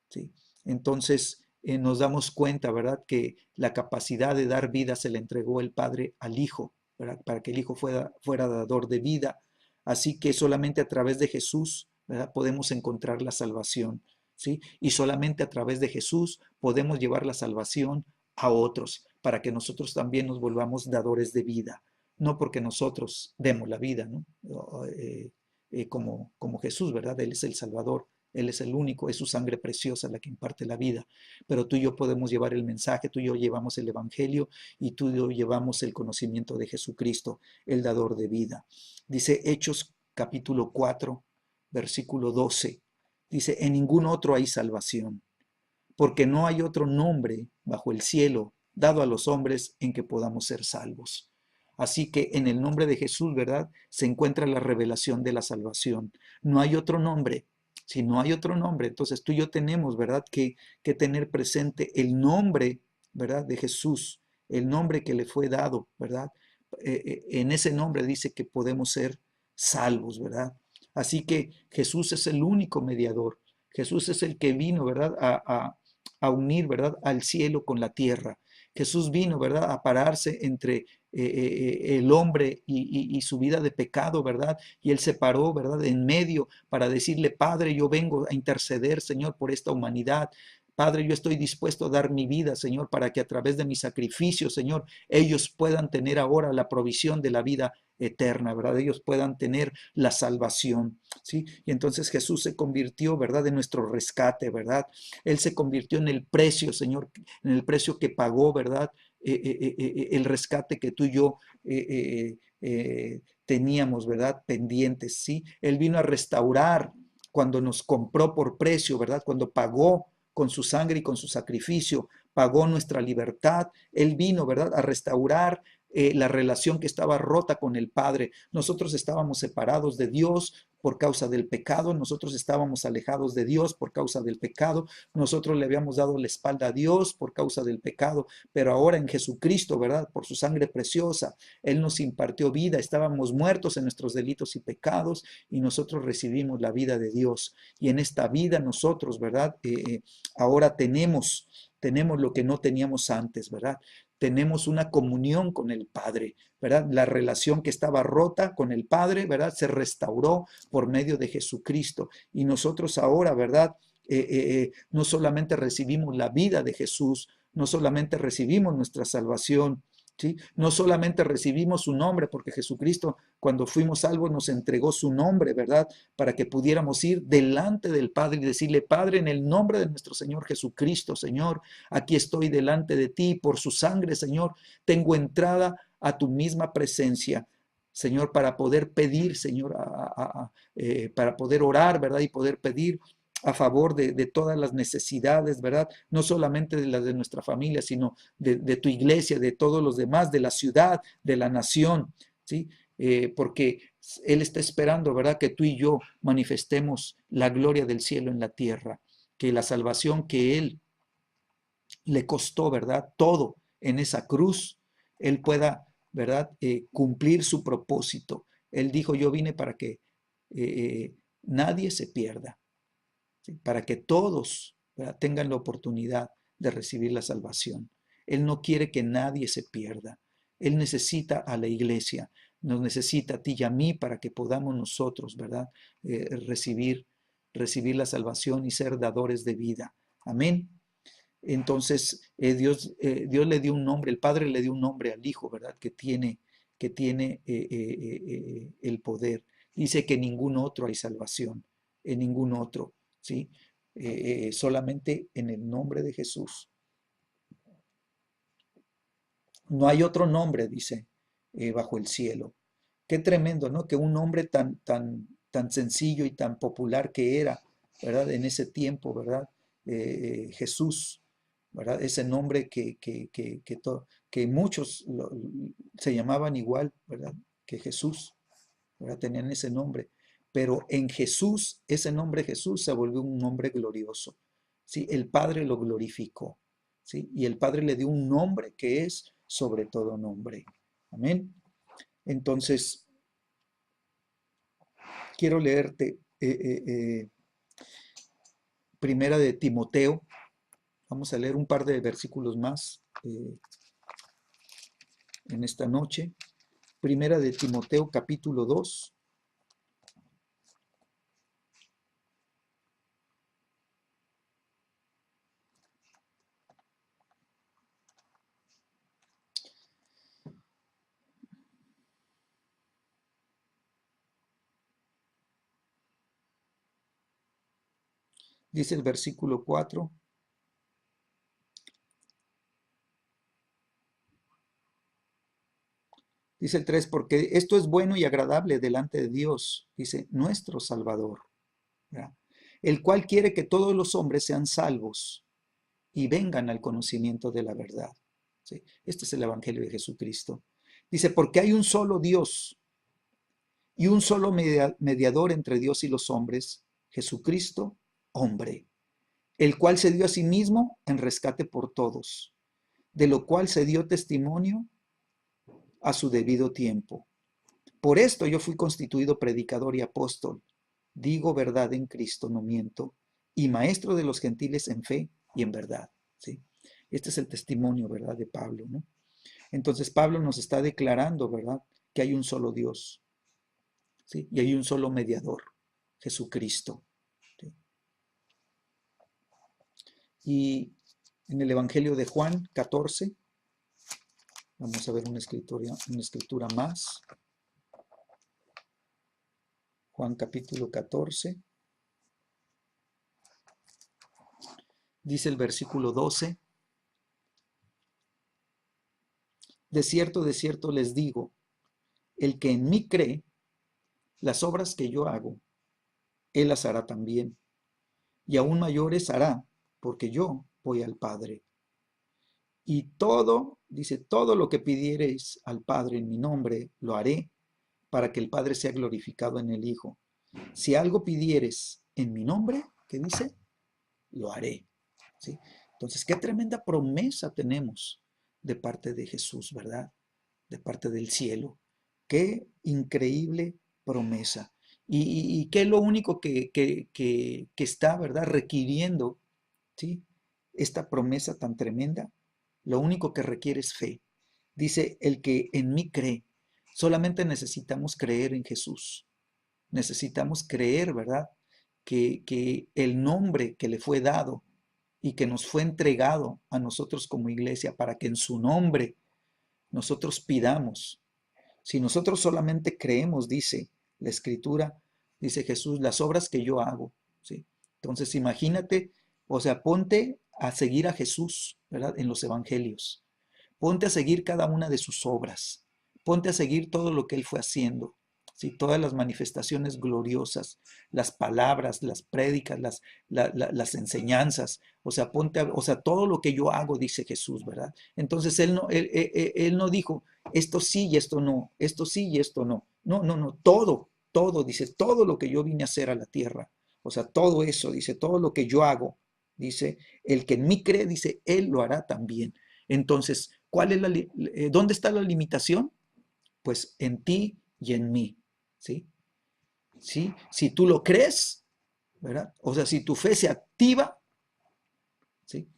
¿Sí? Entonces nos damos cuenta, ¿verdad? Que la capacidad de dar vida se le entregó el Padre al Hijo, ¿verdad? Para que el Hijo fuera dador de vida. Así que solamente a través de Jesús, ¿verdad? Podemos encontrar la salvación, ¿sí? Y solamente a través de Jesús podemos llevar la salvación a otros, para que nosotros también nos volvamos dadores de vida. No porque nosotros demos la vida, ¿no? Como Jesús, ¿verdad? Él es el Salvador. Él es el único, es su sangre preciosa la que imparte la vida. Pero tú y yo podemos llevar el mensaje, tú y yo llevamos el Evangelio y tú y yo llevamos el conocimiento de Jesucristo, el dador de vida. Dice Hechos capítulo 4, versículo 12. Dice, en ningún otro hay salvación, porque no hay otro nombre bajo el cielo dado a los hombres en que podamos ser salvos. Así que en el nombre de Jesús, ¿verdad? Se encuentra la revelación de la salvación. No hay otro nombre. Si no hay otro nombre, entonces tú y yo tenemos, ¿verdad? Que tener presente el nombre, ¿verdad? De Jesús, el nombre que le fue dado, ¿verdad? En ese nombre dice que podemos ser salvos, ¿verdad? Así que Jesús es el único mediador. Jesús es el que vino, ¿verdad? A unir, ¿verdad? Al cielo con la tierra. Jesús vino, ¿verdad? A pararse entre el hombre y su vida de pecado, ¿verdad? Y él se paró, ¿verdad? En medio para decirle, Padre, yo vengo a interceder, Señor, por esta humanidad. Padre, yo estoy dispuesto a dar mi vida, Señor, para que a través de mi sacrificio, Señor, ellos puedan tener ahora la provisión de la vida eterna, ¿verdad? Ellos puedan tener la salvación, ¿sí? Y entonces Jesús se convirtió, ¿verdad? En nuestro rescate, ¿verdad? Él se convirtió en el precio, Señor, en el precio que pagó, ¿verdad? El rescate que tú y yo teníamos, ¿verdad? Pendientes, ¿sí? Él vino a restaurar cuando nos compró por precio, ¿verdad? Cuando pagó con su sangre y con su sacrificio, pagó nuestra libertad. Él vino, ¿verdad?, a restaurar la relación que estaba rota con el Padre. Nosotros estábamos separados de Dios por causa del pecado, nosotros estábamos alejados de Dios por causa del pecado, nosotros le habíamos dado la espalda a Dios por causa del pecado, pero ahora en Jesucristo, ¿verdad? Por su sangre preciosa, Él nos impartió vida, estábamos muertos en nuestros delitos y pecados y nosotros recibimos la vida de Dios. Y en esta vida nosotros, ¿verdad? Ahora tenemos lo que no teníamos antes, ¿verdad? Tenemos una comunión con el Padre, ¿verdad? La relación que estaba rota con el Padre, ¿verdad? Se restauró por medio de Jesucristo. Y nosotros ahora, ¿verdad? No solamente recibimos la vida de Jesús, no solamente recibimos nuestra salvación, ¿sí? No solamente recibimos su nombre, porque Jesucristo, cuando fuimos salvos, nos entregó su nombre, ¿verdad? Para que pudiéramos ir delante del Padre y decirle, Padre, en el nombre de nuestro Señor Jesucristo, Señor, aquí estoy delante de ti, por su sangre, Señor, tengo entrada a tu misma presencia. Señor, para poder pedir, Señor, para poder orar, ¿verdad? Y poder pedir a favor de todas las necesidades, ¿verdad? No solamente de las de nuestra familia, sino de tu iglesia, de todos los demás, de la ciudad, de la nación, ¿sí? Porque Él está esperando, ¿verdad? Que tú y yo manifestemos la gloria del cielo en la tierra, que la salvación que Él le costó, ¿verdad? Todo en esa cruz, Él pueda, ¿verdad? Cumplir su propósito Él dijo, yo vine para que nadie se pierda, ¿sí? Para que todos, ¿verdad?, tengan la oportunidad de recibir la salvación. Él no quiere que nadie se pierda. Él necesita a la iglesia, nos necesita a ti y a mí para que podamos nosotros, ¿verdad?, recibir la salvación y ser dadores de vida. Amén. Entonces, Dios le dio un nombre, el Padre le dio un nombre al Hijo, ¿verdad?, que tiene el poder. Dice que en ningún otro hay salvación, en ningún otro, ¿sí? Solamente en el nombre de Jesús. No hay otro nombre, dice, bajo el cielo. Qué tremendo, ¿no? Que un nombre tan sencillo y tan popular que era, ¿verdad? En ese tiempo, ¿verdad? Jesús, ¿verdad? Ese nombre que muchos se llamaban igual, ¿verdad? Que Jesús, ¿verdad? Tenían ese nombre. Pero en Jesús, ese nombre Jesús se volvió un nombre glorioso, ¿sí? El Padre lo glorificó, ¿sí? Y el Padre le dio un nombre que es sobre todo nombre. Amén. Entonces, quiero leerte Primera de Timoteo. Vamos a leer un par de versículos más en esta noche. Primera de Timoteo, capítulo 2. Dice el versículo 4. Dice el 3, porque esto es bueno y agradable delante de Dios, dice, nuestro Salvador, ¿verdad?, el cual quiere que todos los hombres sean salvos y vengan al conocimiento de la verdad. ¿Sí? Este es el Evangelio de Jesucristo. Dice, porque hay un solo Dios y un solo mediador entre Dios y los hombres, Jesucristo, hombre, el cual se dio a sí mismo en rescate por todos, de lo cual se dio testimonio a su debido tiempo. Por esto yo fui constituido predicador y apóstol, digo verdad en Cristo, no miento, y maestro de los gentiles en fe y en verdad. ¿Sí? Este es el testimonio, ¿verdad?, de Pablo, ¿no? Entonces Pablo nos está declarando, ¿verdad?, que hay un solo Dios, ¿sí?, y hay un solo mediador, Jesucristo. ¿Sí? Y en el Evangelio de Juan 14, vamos a ver una escritura más. Juan capítulo 14. Dice el versículo 12. De cierto les digo, el que en mí cree, las obras que yo hago, él las hará también, y aún mayores hará, porque yo voy al Padre. Y todo, dice, todo lo que pidiereis al Padre en mi nombre, lo haré, para que el Padre sea glorificado en el Hijo. Si algo pidieres en mi nombre, ¿qué dice? Lo haré. ¿Sí? Entonces, qué tremenda promesa tenemos de parte de Jesús, ¿verdad? De parte del cielo. Qué increíble promesa. Y qué es lo único que está, ¿verdad?, requiriendo, ¿sí?, esta promesa tan tremenda. Lo único que requiere es fe. Dice, el que en mí cree. Solamente necesitamos creer en Jesús. Necesitamos creer, ¿verdad?, que el nombre que le fue dado y que nos fue entregado a nosotros como iglesia para que en su nombre nosotros pidamos. Si nosotros solamente creemos, dice la Escritura, dice Jesús, las obras que yo hago, ¿sí? Entonces imagínate, o sea, ponte a seguir a Jesús, ¿verdad?, en los evangelios. Ponte a seguir cada una de sus obras. Ponte a seguir todo lo que Él fue haciendo. ¿Sí? Todas las manifestaciones gloriosas, las palabras, las prédicas, las enseñanzas. O sea, o sea, todo lo que yo hago, dice Jesús, ¿verdad? Entonces él no dijo, esto sí y esto no, esto sí y esto no. No, no, no, todo, dice, todo lo que yo vine a hacer a la tierra. O sea, todo eso, dice, todo lo que yo hago, dice, el que en mí cree, dice, Él lo hará también. Entonces, ¿dónde está la limitación? Pues en ti y en mí. ¿sí? ¿Sí? Si tú lo crees, ¿verdad? O sea, si tu fe se activa, ¿sí?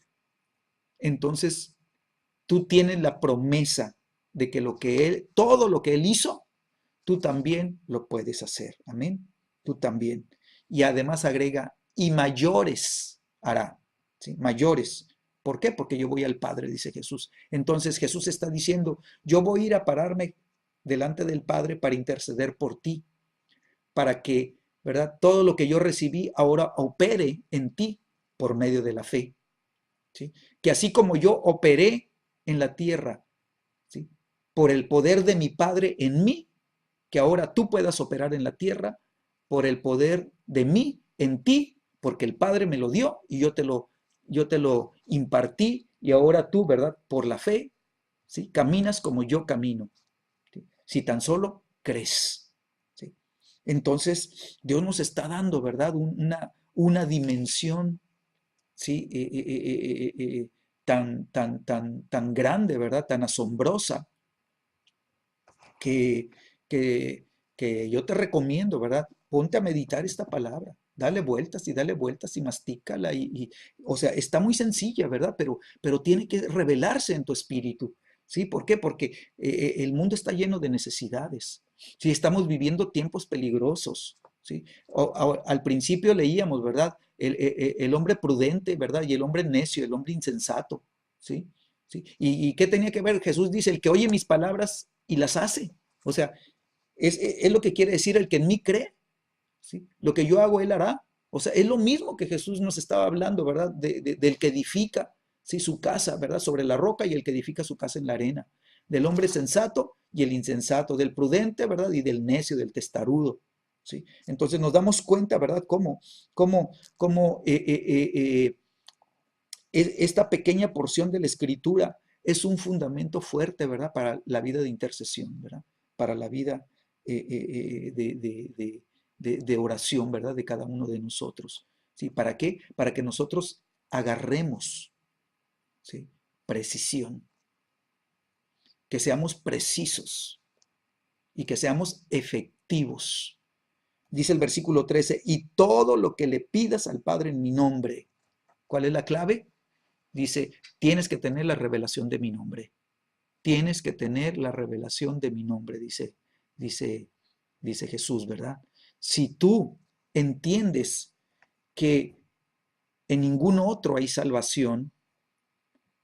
Entonces tú tienes la promesa de que todo lo que Él hizo, tú también lo puedes hacer. Amén. Tú también. Y además agrega, y mayores hará. ¿Sí? Mayores. ¿Por qué? Porque yo voy al Padre, dice Jesús. Entonces Jesús está diciendo, yo voy a ir a pararme delante del Padre para interceder por ti, para que, ¿verdad? Todo lo que yo recibí ahora opere en ti por medio de la fe. ¿Sí? Que así como yo operé en la tierra, ¿sí? Por el poder de mi Padre en mí, que ahora tú puedas operar en la tierra por el poder de mí en ti, porque el Padre me lo dio y yo te lo impartí y ahora tú, ¿verdad? Por la fe, ¿sí? Caminas como yo camino, ¿sí? Si tan solo crees, ¿sí? Entonces, Dios nos está dando, ¿verdad? Una dimensión, ¿sí? Tan grande, ¿verdad? Tan asombrosa que, que, que yo te recomiendo, ¿verdad? Ponte a meditar esta palabra, dale vueltas y mastícala. O sea, está muy sencilla, ¿verdad? Pero tiene que revelarse en tu espíritu. ¿Sí? ¿Por qué? Porque el mundo está lleno de necesidades. Sí, estamos viviendo tiempos peligrosos. ¿Sí? Al principio leíamos, ¿verdad? El hombre prudente, ¿verdad? Y el hombre necio, el hombre insensato. ¿Sí? ¿Sí? ¿Y qué tenía que ver? Jesús dice, el que oye mis palabras y las hace. O sea, es lo que quiere decir el que en mí cree. ¿Sí? Lo que yo hago, él hará. O sea, es lo mismo que Jesús nos estaba hablando, ¿verdad? Del que edifica, ¿sí? Su casa, ¿verdad? Sobre la roca y el que edifica su casa en la arena. Del hombre sensato y el insensato. Del prudente, ¿verdad? Y del necio, del testarudo. ¿Sí? Entonces nos damos cuenta, ¿verdad? Cómo esta pequeña porción de la escritura es un fundamento fuerte, ¿verdad? Para la vida de intercesión, ¿verdad? Para la vida de oración, ¿verdad? De cada uno de nosotros. ¿Sí? ¿Para qué? Para que nosotros agarremos, ¿sí? Precisión, que seamos precisos y que seamos efectivos. Dice el versículo 13, y todo lo que le pidas al Padre en mi nombre. ¿Cuál es la clave? Dice, tienes que tener la revelación de mi nombre. Tienes que tener la revelación de mi nombre, dice, dice Jesús, ¿verdad? Si tú entiendes que en ningún otro hay salvación,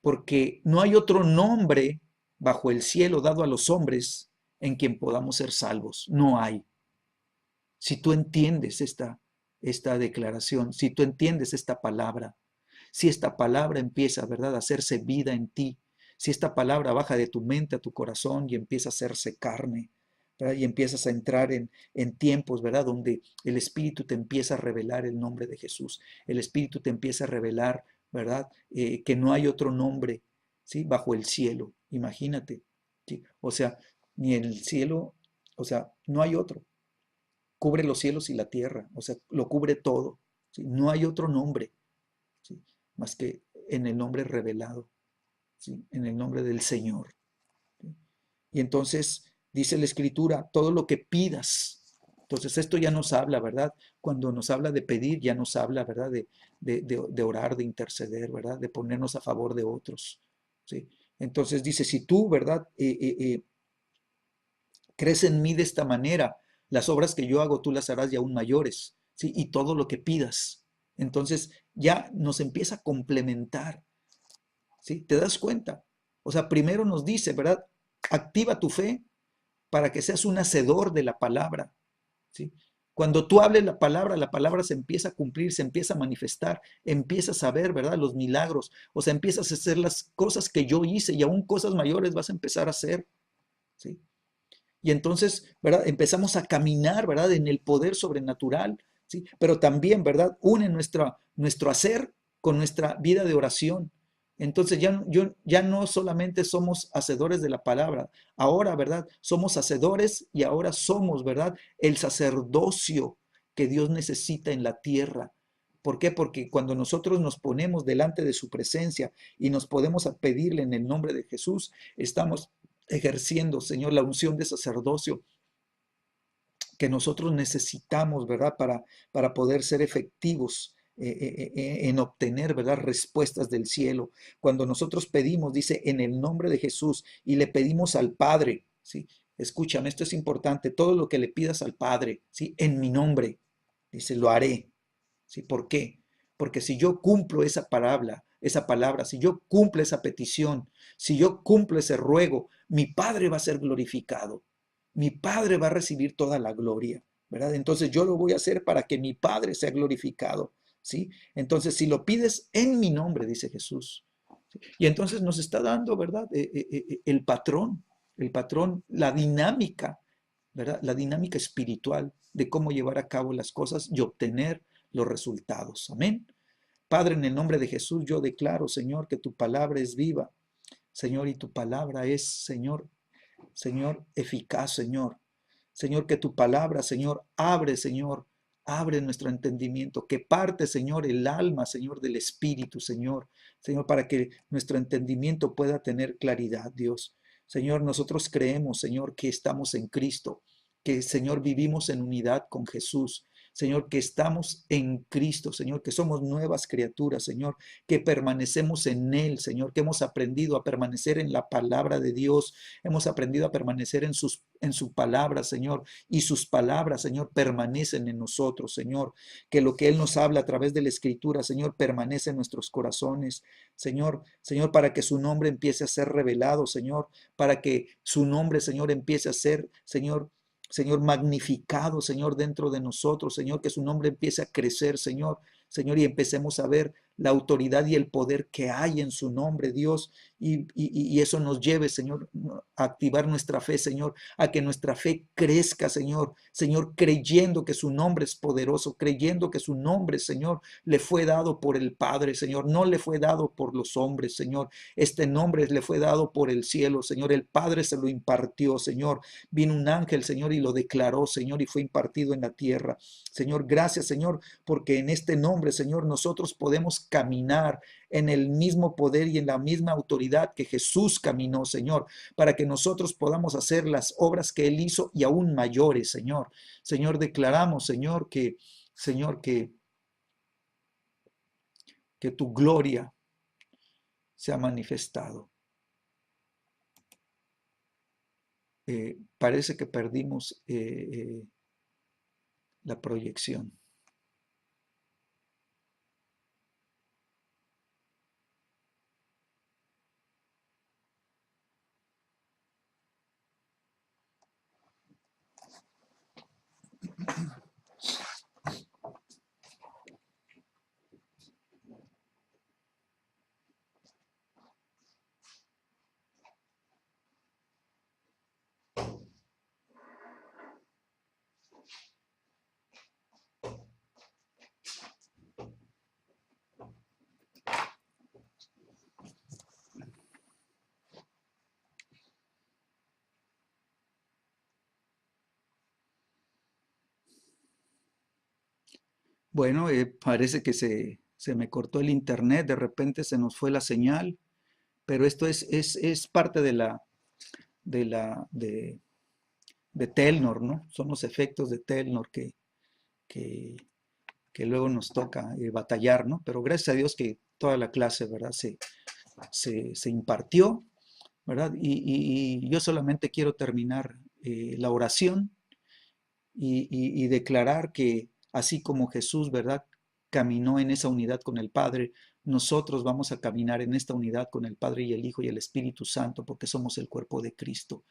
porque no hay otro nombre bajo el cielo dado a los hombres en quien podamos ser salvos. No hay. Si tú entiendes esta declaración, si tú entiendes esta palabra, si esta palabra empieza, ¿verdad?, a hacerse vida en ti, si esta palabra baja de tu mente a tu corazón y empieza a hacerse carne, ¿verdad? Y empiezas a entrar en tiempos, ¿verdad?, donde el Espíritu te empieza a revelar el nombre de Jesús, el Espíritu te empieza a revelar, ¿verdad?, que no hay otro nombre, ¿sí?, bajo el cielo, imagínate, ¿sí? O sea, ni en el cielo, o sea, no hay otro, cubre los cielos y la tierra, o sea, lo cubre todo, ¿sí? No hay otro nombre, ¿sí?, más que en el nombre revelado, ¿sí?, en el nombre del Señor. ¿Sí? Y entonces dice la Escritura, todo lo que pidas. Entonces esto ya nos habla, ¿verdad? Cuando nos habla de pedir, ya nos habla, ¿verdad? De orar, de interceder, ¿verdad? De ponernos a favor de otros, ¿sí? Entonces dice, si tú, ¿verdad? Crees en mí de esta manera, las obras que yo hago tú las harás y aún mayores, ¿sí? Y todo lo que pidas. Entonces ya nos empieza a complementar, ¿sí? ¿Te das cuenta? O sea, primero nos dice, ¿verdad? Activa tu fe para que seas un hacedor de la palabra, ¿sí? Cuando tú hables la palabra se empieza a cumplir, se empieza a manifestar, empiezas a ver, ¿verdad? Los milagros, o sea, empiezas a hacer las cosas que yo hice y aún cosas mayores vas a empezar a hacer, ¿sí? Y entonces, ¿verdad? Empezamos a caminar, ¿verdad? En el poder sobrenatural, ¿sí? Pero también, ¿verdad? Une nuestro hacer con nuestra vida de oración. Entonces ya no solamente somos hacedores de la palabra, ahora, ¿verdad? Somos hacedores y ahora somos, ¿verdad? El sacerdocio que Dios necesita en la tierra. ¿Por qué? Porque cuando nosotros nos ponemos delante de su presencia y nos podemos a pedirle en el nombre de Jesús, estamos ejerciendo, Señor, la unción de sacerdocio que nosotros necesitamos, ¿verdad? Para poder ser efectivos en obtener, ¿verdad? Respuestas del cielo. Cuando nosotros pedimos, dice, en el nombre de Jesús y le pedimos al Padre, ¿sí? Escúchame, esto es importante, todo lo que le pidas al Padre, ¿sí? En mi nombre, dice, lo haré, ¿sí? ¿Por qué? Porque si yo cumplo esa palabra, si yo cumplo esa petición, si yo cumplo ese ruego, mi Padre va a ser glorificado. Mi Padre va a recibir toda la gloria, ¿verdad? Entonces yo lo voy a hacer para que mi Padre sea glorificado, ¿sí? Entonces, si lo pides en mi nombre, dice Jesús, ¿sí? Y entonces nos está dando, ¿verdad? El patrón, la dinámica, ¿verdad? La dinámica espiritual de cómo llevar a cabo las cosas y obtener los resultados. Amén. Padre, en el nombre de Jesús, yo declaro, Señor, que tu palabra es viva, Señor, y tu palabra es, Señor, eficaz, Señor. Señor, que tu palabra, Señor, abre, Señor, abre nuestro entendimiento, que parte, Señor, el alma, Señor, del Espíritu, Señor. Señor, para que nuestro entendimiento pueda tener claridad, Dios. Señor, nosotros creemos, Señor, que estamos en Cristo, que, Señor, vivimos en unidad con Jesús. Señor, que estamos en Cristo, Señor, que somos nuevas criaturas, Señor, que permanecemos en Él, Señor, que hemos aprendido a permanecer en la palabra de Dios, hemos aprendido a permanecer en su palabra, Señor, y sus palabras, Señor, permanecen en nosotros, Señor, que lo que Él nos habla a través de la Escritura, Señor, permanece en nuestros corazones, Señor, para que su nombre empiece a ser revelado, Señor, para que su nombre, Señor, empiece a ser, Señor, magnificado, Señor, dentro de nosotros, Señor, que su nombre empiece a crecer, Señor, y empecemos a ver la autoridad y el poder que hay en su nombre, Dios, y eso nos lleve, Señor, a activar nuestra fe, Señor, a que nuestra fe crezca, Señor, creyendo que su nombre es poderoso, creyendo que su nombre, Señor, le fue dado por el Padre, Señor, no le fue dado por los hombres, Señor, este nombre le fue dado por el cielo, Señor, el Padre se lo impartió, Señor, vino un ángel, Señor, y lo declaró, Señor, y fue impartido en la tierra. Señor, gracias, Señor, porque en este nombre, Señor, nosotros podemos caminar en el mismo poder y en la misma autoridad que Jesús caminó, Señor, para que nosotros podamos hacer las obras que Él hizo y aún mayores, Señor. Señor, declaramos, Señor, que tu gloria se ha manifestado. Parece que perdimos la proyección. Bueno, parece que se me cortó el internet, de repente se nos fue la señal, pero esto es parte de la, de Telnor, ¿no? Son los efectos de Telnor que, que luego nos toca batallar, ¿no? Pero gracias a Dios que toda la clase, ¿verdad? Se impartió, ¿verdad? Y yo solamente quiero terminar la oración y declarar que así como Jesús, ¿verdad? Caminó en esa unidad con el Padre, nosotros vamos a caminar en esta unidad con el Padre y el Hijo y el Espíritu Santo, porque somos el cuerpo de Cristo.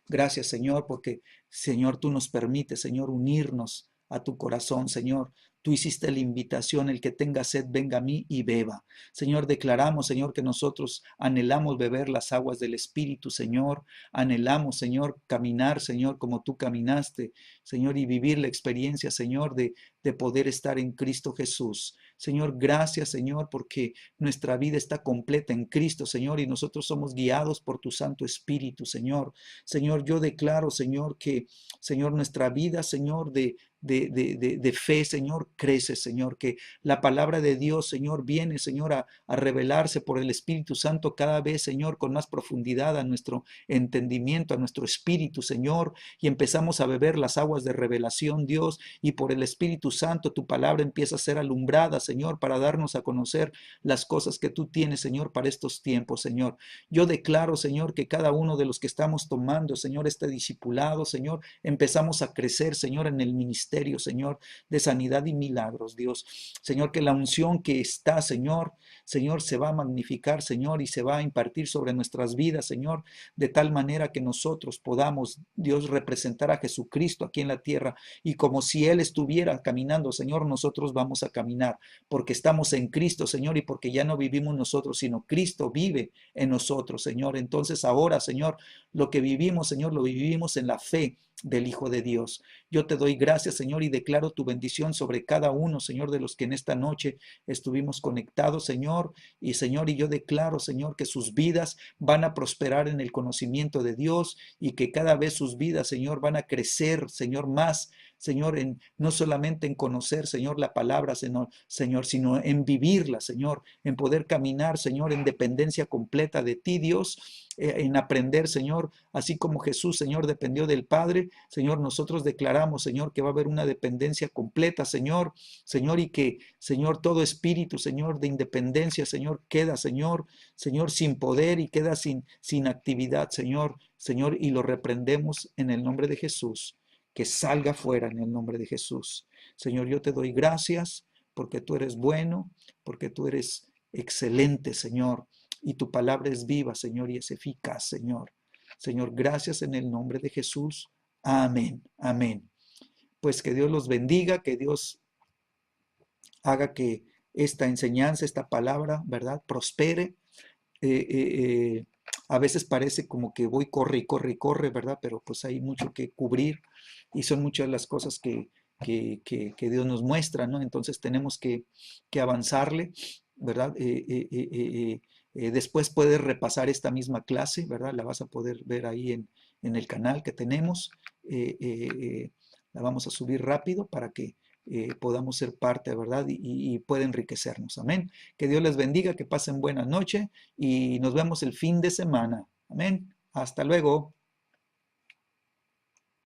Gracias, Señor, porque, Señor, tú nos permites, Señor, unirnos a tu corazón, Señor. Tú hiciste la invitación, el que tenga sed, venga a mí y beba. Señor, declaramos, Señor, que nosotros anhelamos beber las aguas del Espíritu, Señor. Anhelamos, Señor, caminar, Señor, como tú caminaste, Señor, y vivir la experiencia, Señor, de poder estar en Cristo Jesús. Señor, gracias, Señor, porque nuestra vida está completa en Cristo, Señor, y nosotros somos guiados por tu Santo Espíritu, Señor. Señor, yo declaro, Señor, que, Señor, nuestra vida, Señor, de fe, Señor, crece, Señor, que la palabra de Dios, Señor, viene, Señor, a revelarse por el Espíritu Santo cada vez, Señor, con más profundidad a nuestro entendimiento, a nuestro espíritu, Señor, y empezamos a beber las aguas de revelación, Dios, y por el Espíritu Santo tu palabra empieza a ser alumbrada, Señor, para darnos a conocer las cosas que tú tienes, Señor, para estos tiempos, Señor. Yo declaro, Señor, que cada uno de los que estamos tomando, Señor, este discipulado, Señor, empezamos a crecer, Señor, en el ministerio, Señor, de sanidad y milagros, Dios. Señor, que la unción que está, Señor, Señor, se va a magnificar, Señor, y se va a impartir sobre nuestras vidas, Señor, de tal manera que nosotros podamos, Dios, representar a Jesucristo aquí en la tierra, y como si Él estuviera caminando, Señor, nosotros vamos a caminar, porque estamos en Cristo, Señor, y porque ya no vivimos nosotros, sino Cristo vive en nosotros, Señor. Entonces ahora, Señor, lo que vivimos, Señor, lo vivimos en la fe del Hijo de Dios. Yo te doy gracias, Señor, y declaro tu bendición sobre cada uno, Señor, de los que en esta noche estuvimos conectados, Señor, y yo declaro, Señor, que sus vidas van a prosperar en el conocimiento de Dios y que cada vez sus vidas, Señor, van a crecer, Señor, más, Señor, no solamente en conocer, Señor, la palabra, Señor, sino en vivirla, Señor, en poder caminar, Señor, en dependencia completa de ti, Dios, en aprender, Señor, así como Jesús, Señor, dependió del Padre, Señor, nosotros declaramos, Señor, que va a haber una dependencia completa, Señor, y que, Señor, todo espíritu, Señor, de independencia, Señor, queda, Señor, sin poder y queda sin actividad, Señor, y lo reprendemos en el nombre de Jesús, que salga fuera en el nombre de Jesús. Señor, yo te doy gracias porque tú eres bueno, porque tú eres excelente, Señor, y tu palabra es viva, Señor, y es eficaz, Señor. Señor, gracias en el nombre de Jesús. Amén, amén. Pues que Dios los bendiga, que Dios haga que esta enseñanza, esta palabra, ¿verdad?, prospere. A veces parece como que voy, corre y corre y corre, ¿verdad? Pero pues hay mucho que cubrir y son muchas las cosas que Dios nos muestra, ¿no? Entonces tenemos que avanzarle, ¿verdad? Después puedes repasar esta misma clase, ¿verdad? La vas a poder ver ahí en el canal que tenemos. La vamos a subir rápido para que podamos ser parte, ¿verdad? Y pueda enriquecernos. Amén. Que Dios les bendiga, que pasen buena noche y nos vemos el fin de semana. Amén. Hasta luego.